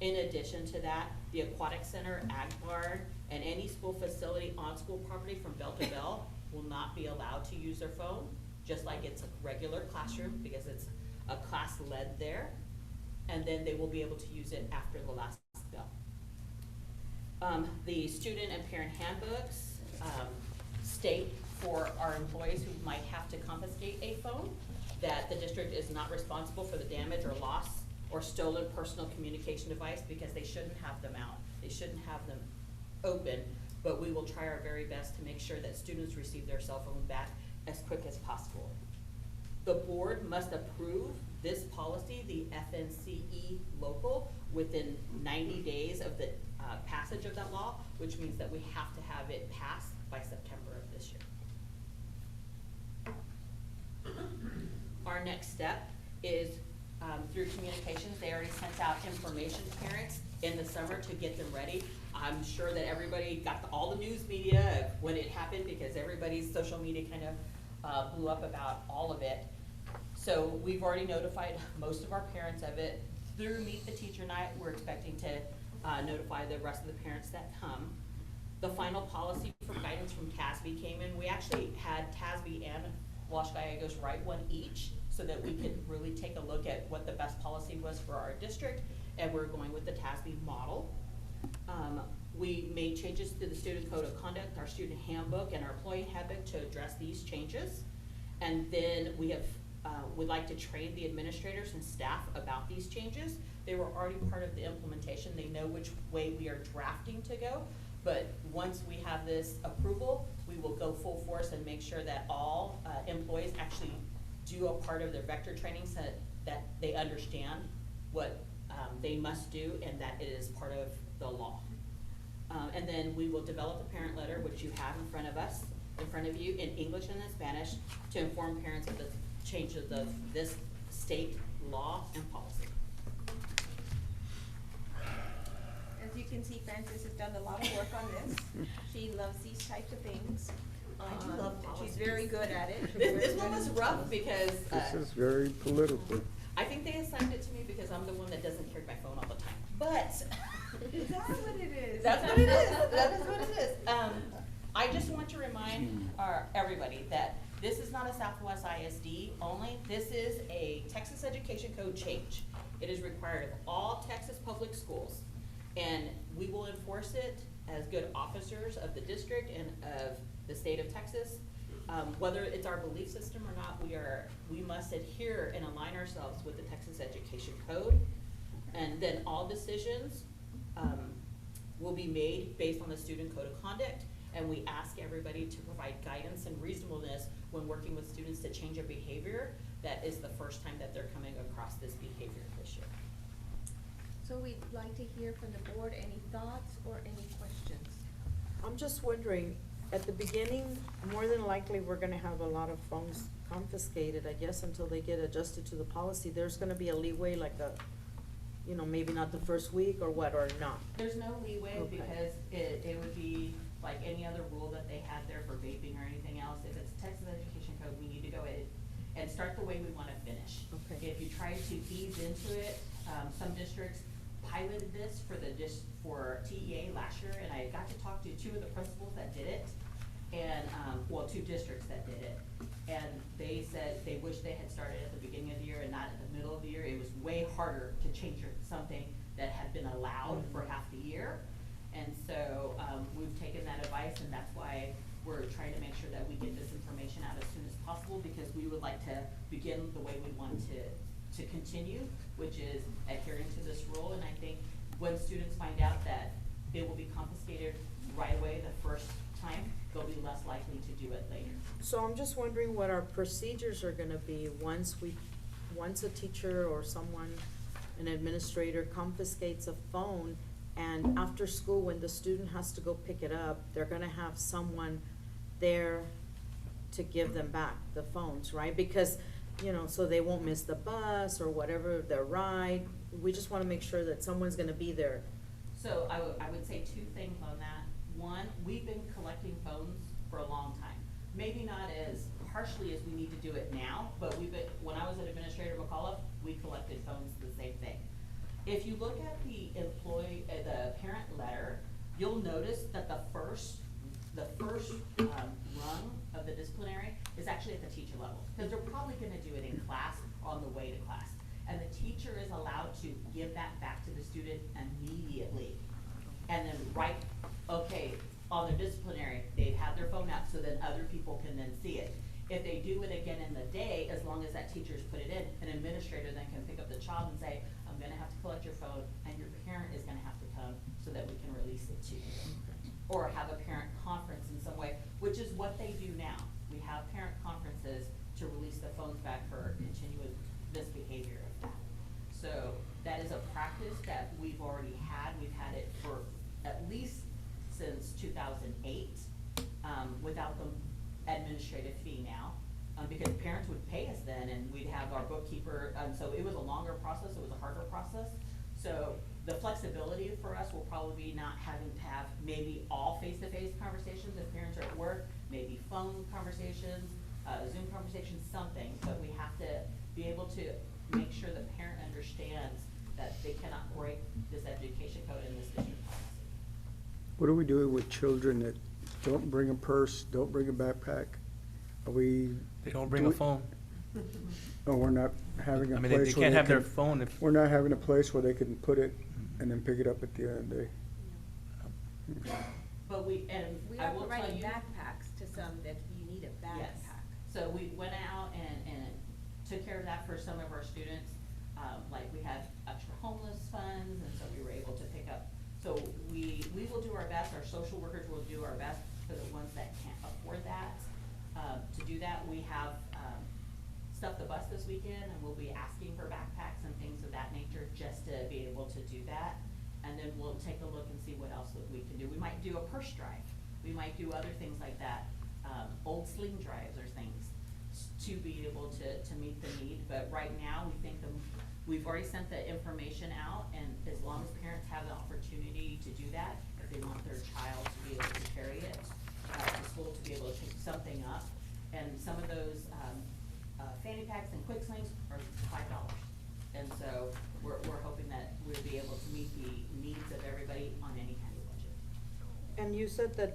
In addition to that, the Aquatic Center, Ag Barn, and any school facility on school property from bell to bell will not be allowed to use their phone, just like it's a regular classroom because it's a class led there, and then they will be able to use it after the last bell. The student and parent handbooks state for our employees who might have to confiscate a phone that the district is not responsible for the damage or loss or stolen personal communication device because they shouldn't have them out. They shouldn't have them open, but we will try our very best to make sure that students receive their cell phone back as quick as possible. The board must approve this policy, the FNCE local, within 90 days of the passage of that law, which means that we have to have it passed by September of this year. Our next step is through communications. They already sent out information to parents in the summer to get them ready. I'm sure that everybody got all the news media of when it happened because everybody's social media kind of blew up about all of it. So we've already notified most of our parents of it. Through Meet the Teacher Night, we're expecting to notify the rest of the parents that come. The final policy for guidance from TASB came in. We actually had TASB and Wash Gallegos write one each so that we could really take a look at what the best policy was for our district, and we're going with the TASB model. We made changes to the student code of conduct, our student handbook, and our employee handbook to address these changes. And then we have would like to train the administrators and staff about these changes. They were already part of the implementation. They know which way we are drafting to go. But once we have this approval, we will go full force and make sure that all employees actually do a part of their vector training so that they understand what they must do and that it is part of the law. And then we will develop a parent letter, which you have in front of you, in English and in Spanish, to inform parents of the changes of this state law and policy. As you can see, Frances has done a lot of work on this. She loves these types of things. I do love She's policies. very good at it. This one was rough because This is very political. I think they assigned it to me because I'm the one that doesn't carry my phone all the time. But Is that what it is? that's what it is. That is what it is. I just want to remind everybody that this is not a Southwest ISD only. This is a Texas Education Code change. It is required of all Texas public schools, and we will enforce it as good officers of the district and of the state of Texas. Whether it's our belief system or not, we must adhere and align ourselves with the Texas Education Code. And then all decisions will be made based on the student code of conduct. And we ask everybody to provide guidance and reasonableness when working with students to change a behavior that is the first time that they're coming across this behavior this year. So we'd like to hear from the board, any thoughts or any questions? I'm just wondering, at the beginning, more than likely, we're gonna have a lot of phones confiscated, I guess, until they get adjusted to the policy. There's gonna be a leeway, like maybe not the first week or what, or not? There's no leeway Okay. because it would be like any other rule that they had there for vaping or anything else. If it's Texas Education Code, we need to go in and start the way we wanna finish. Okay. If you try to ease into it, some districts piloted this for TEA last year, and I got to talk to two of the principals that did it, and, two districts that did it. And they said they wish they had started at the beginning of the year and not at the middle of the year. It was way harder to change something that had been allowed for half the year. And so, we've taken that advice, and that's why we're trying to make sure that we get this information out as soon as possible, because we would like to begin the way we want to continue, which is adhering to this rule. And I think when students find out that it will be confiscated right away the first time. They'll be less likely to do it later. So I'm just wondering what our procedures are gonna be once a teacher or someone, an administrator confiscates a phone, and after school, when the student has to go pick it up, they're gonna have someone there to give them back the phones, right? Because, you know, so they won't miss the bus or whatever, their ride. We just wanna make sure that someone's gonna be there. So I would say two things on that. One, we've been collecting phones for a long time. Maybe not as harshly as we need to do it now, but when I was at Administrator McAuliffe, we collected phones the same thing. If you look at the the parent letter, you'll notice that the first rung of the disciplinary is actually at the teacher level, because they're probably gonna do it in class on the way to class. And the teacher is allowed to give that back to the student immediately. And then on their disciplinary, they've had their phone out, so then other people can then see it. If they do it again in the day, as long as that teacher's put it in, an administrator then can pick up the child and say, I'm gonna have to collect your phone, and your parent is gonna have to come so that we can release it to you. Or have a parent conference in some way, which is what they do now. We have parent conferences to release the phones back for continuous misbehavior of that. So that is a practice that we've already had. We've had it for at least since 2008, without the administrative fee now, because parents would pay us then, and we'd have our bookkeeper, so it was a longer process, it was a harder process. So the flexibility for us will probably be not having to have maybe all face-to-face conversations if parents are at work, maybe phone conversations, Zoom conversations, something, but we have to be able to make sure the parent understands that they cannot break this education code in this district policy. What are we doing with children that don't bring a purse, don't bring a backpack? Are we? They don't bring a phone. Oh, we're not having a I mean, place they where can't have their can- phone if, We're not having a place where they can put it and then pick it up at the end of the day. But We I are will tell providing you. backpacks to some that you need a backpack. Yes, so we went out and took care of that for some of our students. Like we had extra homeless funds, and so we were able to pick up. So we will do our best, our social workers will do our best for the ones that can't afford that. To do that, we have, stuffed the bus this weekend, and we'll be asking for backpacks and things of that nature, just to be able to do that. And then we'll take a look and see what else that we can do. We might do a purse drive, we might do other things like that, old sling drives or things, to be able to meet the need. But right now, we think we've already sent the information out, and as long as parents have the opportunity to do that, if they want their child to be able to carry it to school, to be able to pick something up. And some of those fanny packs and quick slings are $5. And so we're hoping that we'll be able to meet the needs of everybody on any kind of budget. And you said that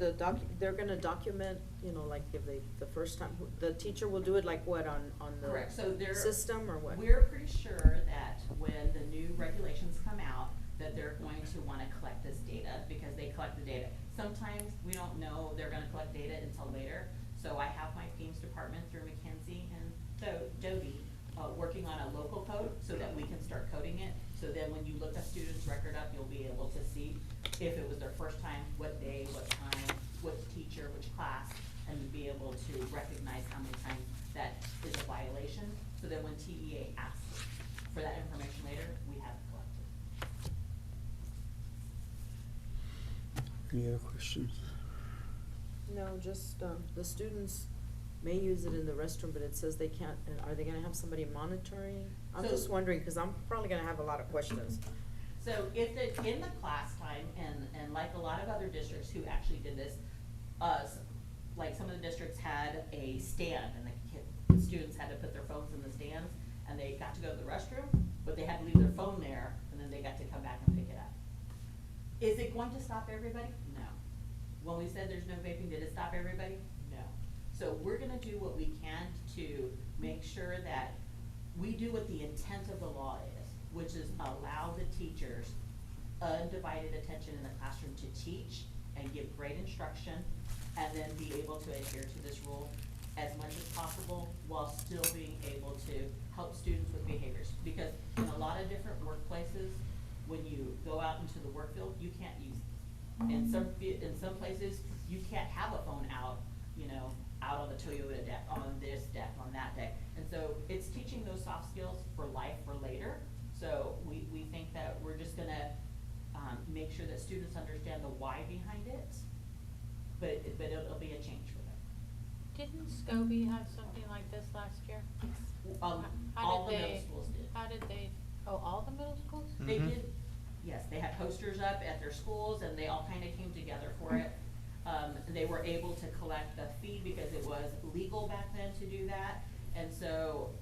they're gonna document, you know, like if the first time, the teacher will do it like what, on the Correct, so system or what? We're pretty sure that when the new regulations come out, that they're going to wanna collect this data, because they collect the data. Sometimes we don't know they're gonna collect data until later, so I have my PEMS department through Mackenzie and Jody, working on a local code so that we can start coding it. So then when you look a student's record up, you'll be able to see if it was their first time, what day, what time, what teacher, which class, and be able to recognize how many times that is a violation, so that when TEA asks for that information later, we have it collected. Any other questions? No, just, the students may use it in the restroom, but it says they can't, and are they gonna have somebody monitoring? I'm So- just wondering, cause I'm probably gonna have a lot of questions. So if in the class time, and like a lot of other districts who actually did this, like some of the districts had a stand, and the students had to put their phones in the stands, and they got to go to the restroom, but they had to leave their phone there, and then they got to come back and pick it up. Is it going to stop everybody? No. When we said there's no vaping, did it stop everybody? No. So we're gonna do what we can to make sure that we do what the intent of the law is, which is allow the teachers undivided attention in the classroom to teach and give great instruction, and then be able to adhere to this rule as much as possible, while still being able to help students with behaviors. Because in a lot of different workplaces, when you go out into the work field, you can't use In some places, you can't have a phone out, you know, out on the Toyota deck, on this deck, on that deck. And so it's teaching those soft skills for life, for later. So we think that we're just gonna, make sure that students understand the why behind it, but it'll be a change for them. Didn't Scobie have something like this last year? All How the did middle they- schools did. How did they, oh, all the middle schools? They Mhm. did, yes, they had posters up at their schools and they all kinda came together for it. They were able to collect the fee because it was legal back then to do that. And so,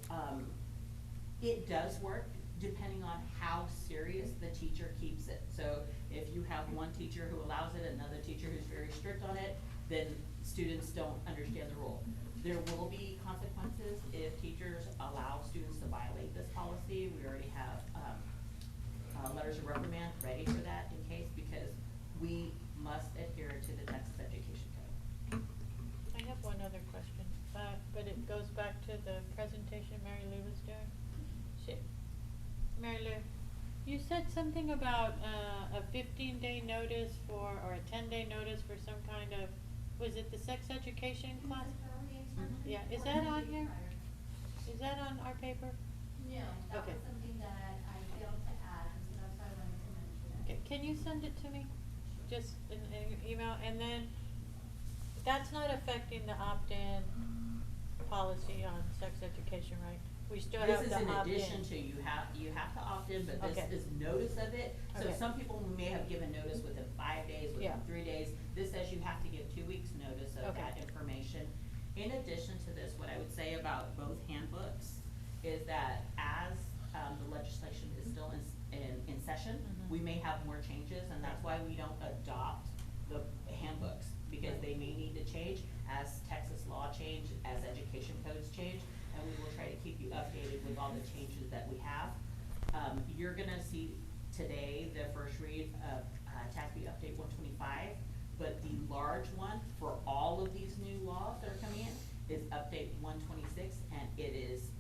it does work depending on how serious the teacher keeps it. So if you have one teacher who allows it, another teacher who's very strict on it, then students don't understand the rule. There will be consequences if teachers allow students to violate this policy. We already have, letters of reprimand ready for that in case, because we must adhere to the Texas Education Code. I have one other question, but it goes back to the presentation Mary Lou was doing. Mary Lou, you said something about, a 15-day notice for, or a 10-day notice for some kind of, was it the sex education class? Yeah, is that on here? Is that on our paper? No, that Okay. was something that I failed to add, and so that's why I wanted to mention it. Okay, can you send it to me? Just in an email, and then, that's not affecting the opt-in policy on sex education, right? We still have This is the in opt-in. addition to, you have to opt in, but this Okay. is notice of it. So Okay. some people may have given notice within 5 days, Yeah. within 3 days. This says you have to give 2 weeks' notice of Okay. that information. In addition to this, what I would say about both handbooks is that as, the legislation is still in session, Mhm. we may have more changes, and that's why we don't adopt the handbooks, because they may need to change as Texas law change, as education codes change, and we will try to keep you updated with all the changes that we have. You're gonna see today the first read of, TASB Update 125, but the large one for all of these new laws that are coming in is Update 126, and it is,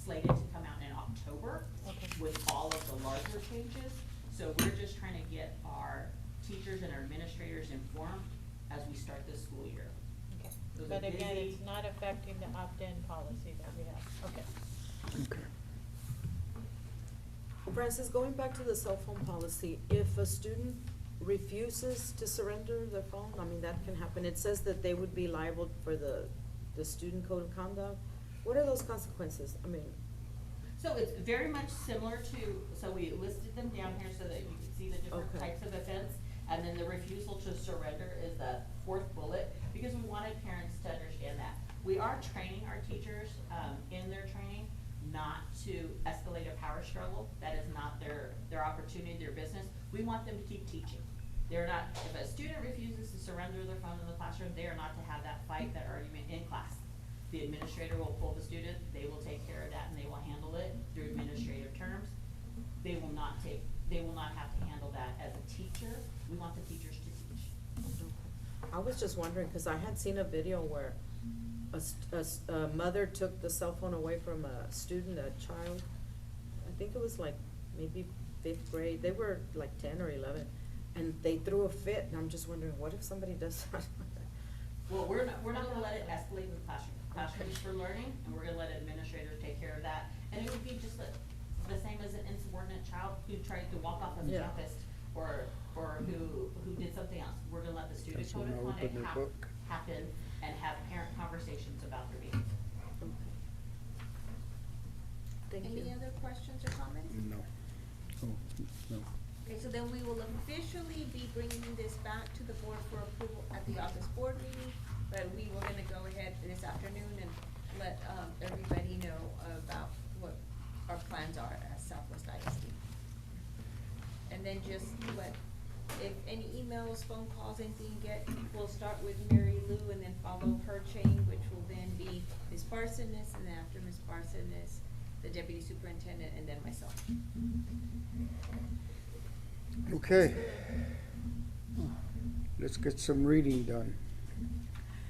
slated to come out in October Okay. with all of the larger changes. So we're just trying to get our teachers and our administrators informed as we start this school year. Okay. Those are But again, busy. it's not affecting the opt-in policy that we have, okay. Okay. Francis, going back to the cell phone policy, if a student refuses to surrender their phone, I mean, that can happen. It says that they would be liable for the student code of conduct. What are those consequences? I mean, So it's very much similar to, so we listed them down here so that you can see the different Okay. types of offense. And then the refusal to surrender is the fourth bullet, because we wanted parents to understand that. We are training our teachers, in their training, not to escalate a power struggle. That is not their opportunity, their business. We want them to keep teaching. They're not, if a student refuses to surrender their phone in the classroom, they are not to have that fight, that argument in class. The administrator will pull the student, they will take care of that, and they will handle it through administrative terms. They will not have to handle that as a teacher. We want the teachers to teach. I was just wondering, because I had seen a video where a mother took the cell phone away from a student, a child. I think it was like maybe 5th grade. They were like 10 or 11, and they threw a fit. And I'm just wondering, what if somebody does that? Well, we're not gonna let it escalate in the classroom. Classrooms for learning, and we're gonna let administrators take care of that. And it would be just the same as an insubordinate child who tried to walk off of the Yeah. campus, or who did something else. We're gonna let the student That's code when I of opened conduct their book. happen, and have parent conversations about their behavior. Thank you. Any other questions or comments? No. Oh, no. Okay, so then we will officially be bringing this back to the board for approval at the August board meeting, but we were gonna go ahead this afternoon and let, everybody know about what our plans are at Southwest ISD. And then just if any emails, phone calls, anything you get, we'll start with Mary Lou and then follow her chain, which will then be Ms. Parsoness, and then after Ms. Parsoness, the deputy superintendent, and then myself. Okay. Let's get some reading done.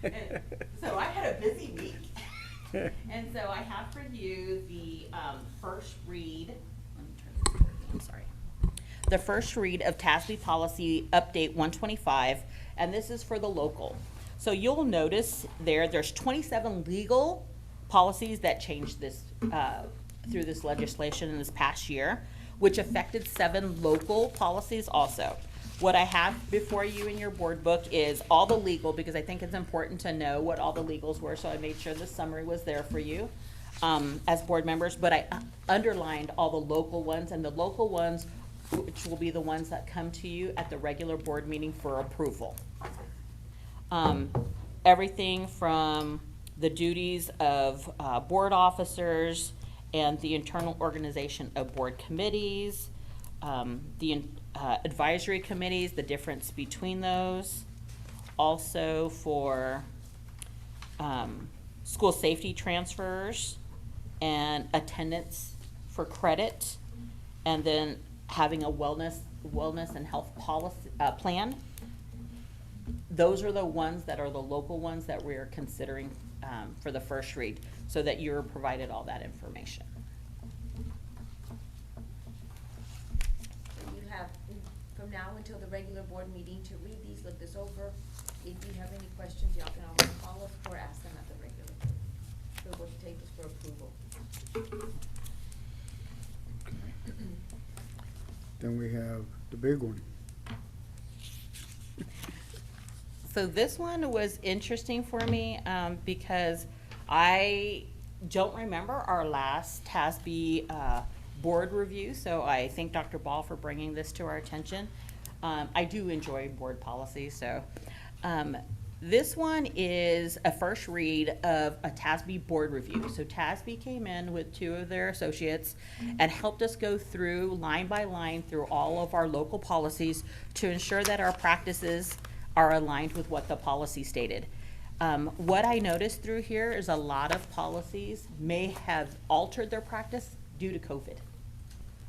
And so I had a busy week. And so I have for you the first read, let me turn this over, I'm sorry. the first read of TASB Policy Update 125, and this is for the local. So you'll notice there's 27 legal policies that changed this, through this legislation in this past year, which affected 7 local policies also. What I have before you in your board book is all the legal, because I think it's important to know what all the legals were, so I made sure the summary was there for you as board members, but I underlined all the local ones, and the local ones, which will be the ones that come to you at the regular board meeting for approval. Everything from the duties of board officers and the internal organization of board committees, the advisory committees, the difference between those. Also for school safety transfers and attendance for credit, and then having a wellness and health policy plan. Those are the ones that are the local ones that we're considering for the first read, so that you're provided all that information. You have from now until the regular board meeting to read these, look this over. If you have any questions, y'all can always call us or ask them at the regular board. So we'll take this for approval. Then we have the big one. So this one was interesting for me because I don't remember our last TASB board review, so I thank Dr. Ball for bringing this to our attention. I do enjoy board policy, so this one is a first read of a TASB board review. So TASB came in with 2 of their associates and helped us go through line by line through all of our local policies to ensure that our practices are aligned with what the policy stated. What I noticed through here is a lot of policies may have altered their practice due to COVID.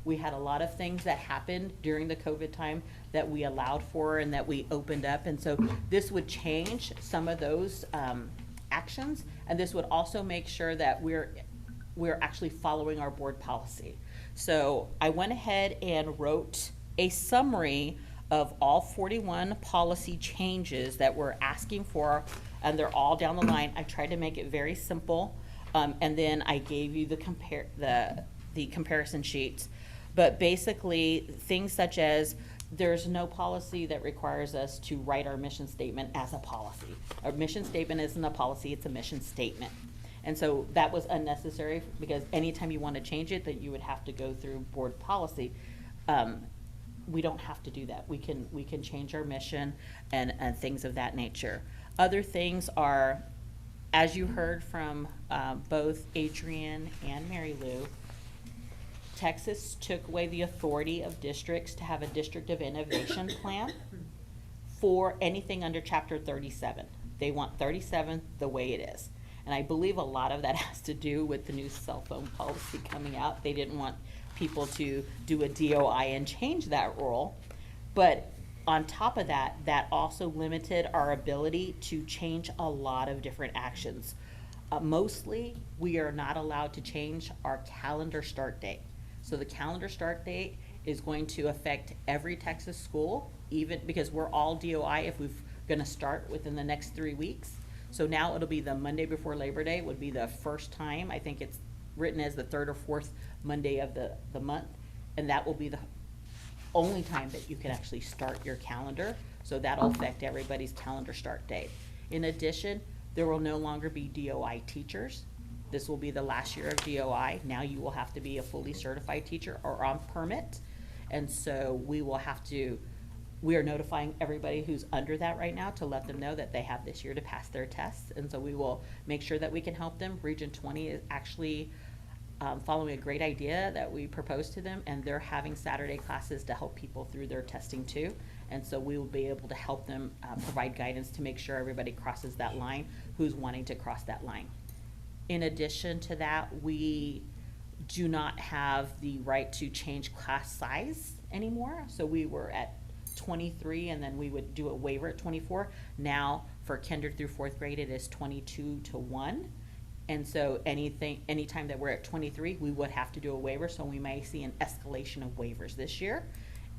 We had a lot of things that happened during the COVID time that we allowed for and that we opened up, and so this would change some of those actions, and this would also make sure that we're actually following our board policy. So I went ahead and wrote a summary of all 41 policy changes that we're asking for, and they're all down the line. I tried to make it very simple, and then I gave you the comparison sheets. But basically, things such as there's no policy that requires us to write our mission statement as a policy. Our mission statement isn't a policy, it's a mission statement. And so that was unnecessary, because anytime you want to change it, that you would have to go through board policy. We don't have to do that. We can change our mission and things of that nature. Other things are, as you heard from both Adrian and Mary Lou, Texas took away the authority of districts to have a District of Innovation plan for anything under Chapter 37. They want 37 the way it is. And I believe a lot of that has to do with the new cell phone policy coming out. They didn't want people to do a DOI and change that rule. But on top of that, that also limited our ability to change a lot of different actions. Mostly, we are not allowed to change our calendar start date. So the calendar start date is going to affect every Texas school, even because we're all DOI if we're gonna start within the next 3 weeks. So now it'll be the Monday before Labor Day would be the first time. I think it's written as the 3rd or 4th Monday of the month. And that will be the only time that you can actually start your calendar. So that'll affect everybody's calendar start date. In addition, there will no longer be DOI teachers. This will be the last year of DOI. Now you will have to be a fully certified teacher or on permit. And so we are notifying everybody who's under that right now to let them know that they have this year to pass their tests. And so we will make sure that we can help them. Region 20 is actually following a great idea that we proposed to them, and they're having Saturday classes to help people through their testing too. And so we will be able to help them provide guidance to make sure everybody crosses that line who's wanting to cross that line. In addition to that, we do not have the right to change class size anymore. So we were at 23 and then we would do a waiver at 24. Now for kinder through 4th grade, it is 22-1. And so anytime that we're at 23, we would have to do a waiver. So we may see an escalation of waivers this year.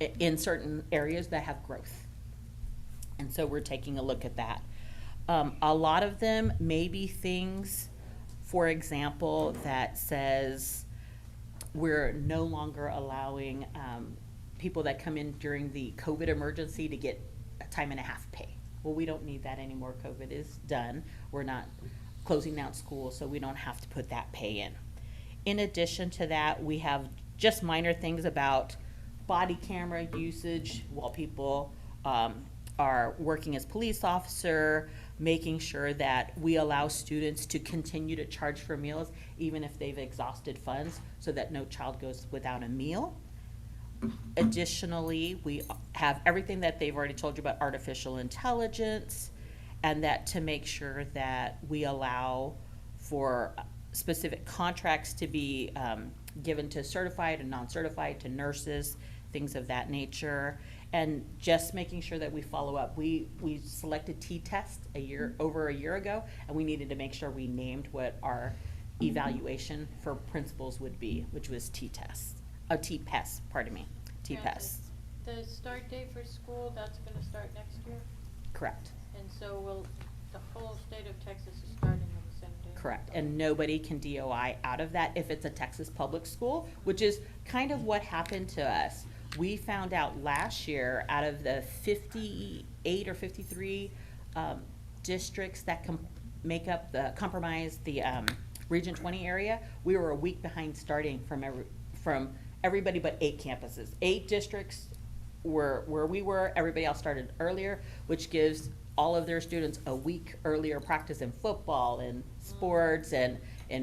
in certain areas that have growth. And so we're taking a look at that. A lot of them may be things, for example, that says we're no longer allowing people that come in during the COVID emergency to get a time and a half pay. Well, we don't need that anymore. COVID is done. We're not closing down school, so we don't have to put that pay in. In addition to that, we have just minor things about body camera usage while people are working as police officer, making sure that we allow students to continue to charge for meals even if they've exhausted funds, so that no child goes without a meal. Additionally, we have everything that they've already told you about artificial intelligence, and that to make sure that we allow for specific contracts to be given to certified and non-certified, to nurses, things of that nature, and just making sure that we follow up. We selected T-Test over a year ago, and we needed to make sure we named what our evaluation for principals would be, which was T-Test. T-PES, pardon me, T-PES. The start date for school, that's gonna start next year? Correct. And so will, the whole state of Texas is starting on the same day? Correct, and nobody can DOI out of that if it's a Texas public school, which is kind of what happened to us. We found out last year, out of the 58 or 53 districts that make up the Region 20 area, we were a week behind starting from everybody but 8 campuses. 8 districts were where we were, everybody else started earlier, which gives all of their students a week earlier practice in football and sports and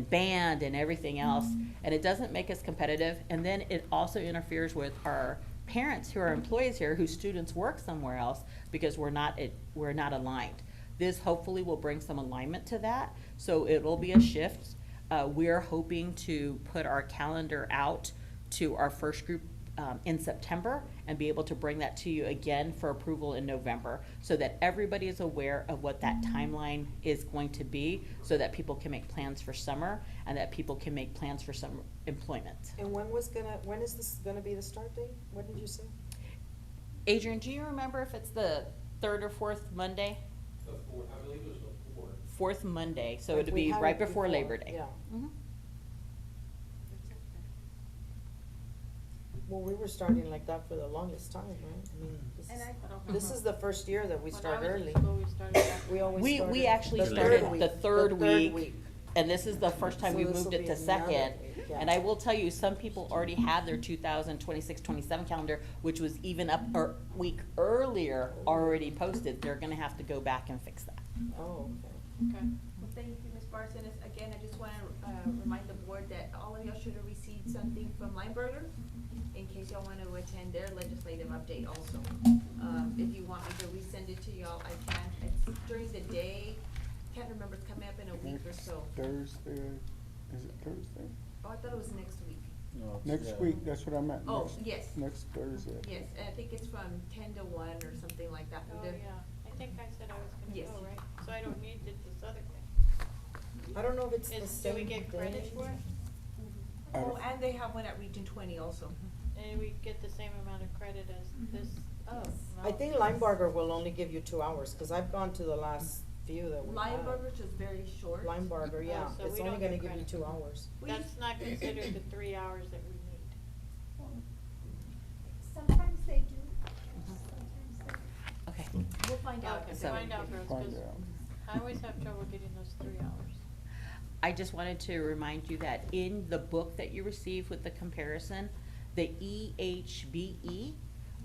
band and everything else. And it doesn't make us competitive. And then it also interferes with our parents who are employees here whose students work somewhere else, because we're not aligned. This hopefully will bring some alignment to that. So it will be a shift. We're hoping to put our calendar out to our first group in September and be able to bring that to you again for approval in November, so that everybody is aware of what that timeline is going to be, so that people can make plans for summer and that people can make plans for summer employment. And when is this gonna be the start date? What did you say? Adrian, do you remember if it's the 3rd or 4th Monday? The fourth, I believe it was the fourth. 4th Monday, so Like it'd we be had right it before before, Labor Day. yeah. Mhm. Well, we were starting like that for the longest time, right? I mean, this is the first year that we When start I was in early. school, we started that. We always We started actually the started third week, the third week, week. and this is the first time So we this'll moved it be to another second. week, yeah. And I will tell you, some people already have their 2026-27 calendar, which was even up a week earlier, already posted. They're gonna have to go back and fix that. Oh, okay. Okay. Well, thank you, Ms. Barcenas. Again, I just wanna remind the board that all of y'all should have received something from Lineberger in case y'all wanna attend their legislative update also. If you want me to resend it to y'all, I can. It's during the day. Can't remember, it's coming up in a week or so. Thursday, is it Thursday? Oh, I thought it was next week. Next week, that's what I meant. Oh, next- yes. Next Thursday. Yes, and I think it's from 10 to 1 or something like that. Oh, yeah, I think I said I was gonna Yes. go, right? So I don't need this other thing. I don't know if it's the same Do we get credit day. for it? Oh, and they have one at Region 20 also. And we get the same amount of credit as this? Oh. I think Linebarger will only give you 2 hours, cause I've gone to the last few that we had. Lineberger's just very short. Linebarger, yeah, Oh, so it's we only don't gonna get give you credit. 2 hours. That's not considered the 3 hours that we need. Sometimes they do, sometimes they. Okay. We'll find out. Okay, So- find out, girls, Find 'cause out. I always have trouble getting those 3 hours. I just wanted to remind you that in the book that you received with the comparison, the EHBE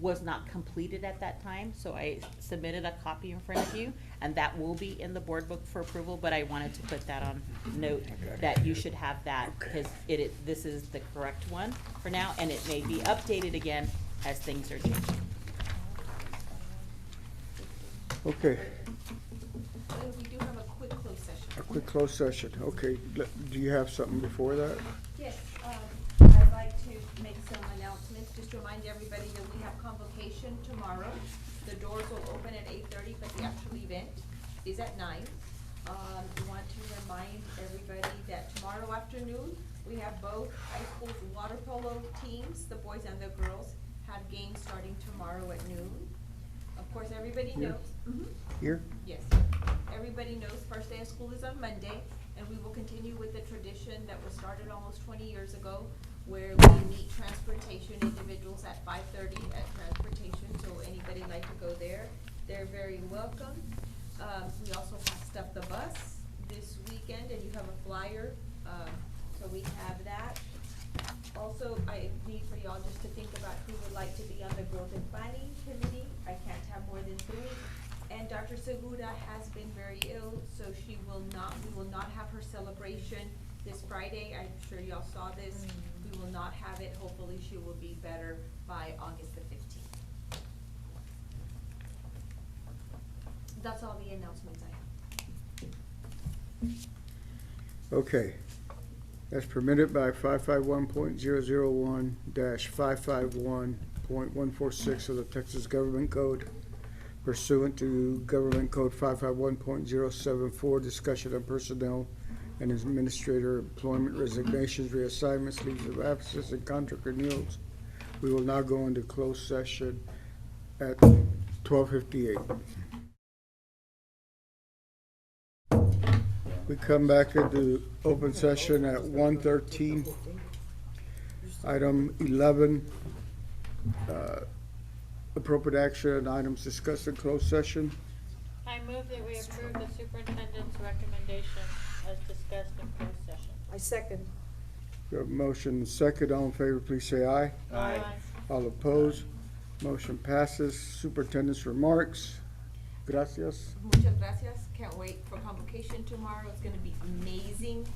was not completed at that time, so I submitted a copy in front of you, and that will be in the board book for approval, but I wanted to put that on note, that you should have that, because this is the correct one for now, and it may be updated again as things are changing. Okay, We do have a quick closed session. a quick closed session. Okay, do you have something before that? Yes, I'd like to make some announcements, just to remind everybody that we have convocation tomorrow. The doors will open at 8:30, but the actual event is at 9. We want to remind everybody that tomorrow afternoon, we have both high school's water polo teams, the boys and the girls, have games starting tomorrow at noon. Of course, everybody Here? knows. Mhm. Here? Yes, everybody knows first day of school is on Monday, and we will continue with the tradition that was started almost 20 years ago, where we meet transportation individuals at 5:30 at transportation, so anybody like to go there, they're very welcome. We also have Stuff the Bus this weekend, and you have a flyer, so we have that. Also, I need for y'all just to think about who would like to be on the Growth and Planning Committee. I can't have more than 3. And Dr. Segura has been very ill, so we will not have her celebration this Friday. I'm sure y'all saw this. We will not have it. Hopefully she will be better by August the 15th. That's all the announcements I have. Okay. As permitted by 551.001-551.146 of the Texas Government Code pursuant to Government Code 551.074, discussion of personnel and administrator employment resignations, reassignments, leaves of absence, and contract renewals. We will now go into closed session at 12:58. We come back into open session at 1:13. Item 11, appropriate action items discussed in closed session. I move that we approve the superintendent's recommendation as discussed in closed session. I second. We have a motion second. All in favor, please say aye. Aye. All opposed? Motion passes. Superintendent's remarks. Gracias. Muchas gracias. Can't wait for convocation tomorrow. It's gonna be amazing.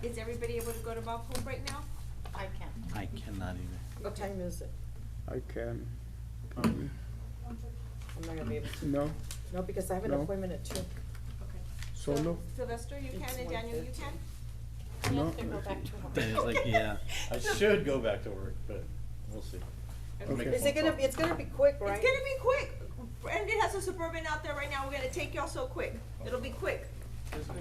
Is everybody able to go to Bob Hope right now? I can. I cannot either. What time is it? I can. I'm not gonna be able to. No? No, because I have an No. appointment at 2. Okay. Solo? Sylvester, you It's can, and Daniel, you 1:15. can? He No. has to go back to work. It's like, yeah, I should go back to work, but we'll see. Okay. Is it gonna, it's gonna be quick, right? It's gonna be quick. Brandon has a Suburban out there right now. We're gonna take y'all so quick. It'll be quick.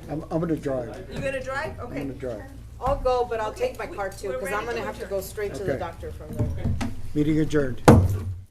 I'm gonna drive. You gonna drive? I'm Okay. gonna drive. I'll go, but I'll Okay, take my we- car too, we're cause I'm ready gonna to have to adjourn. go straight to Okay. the doctor from there. Meeting adjourned.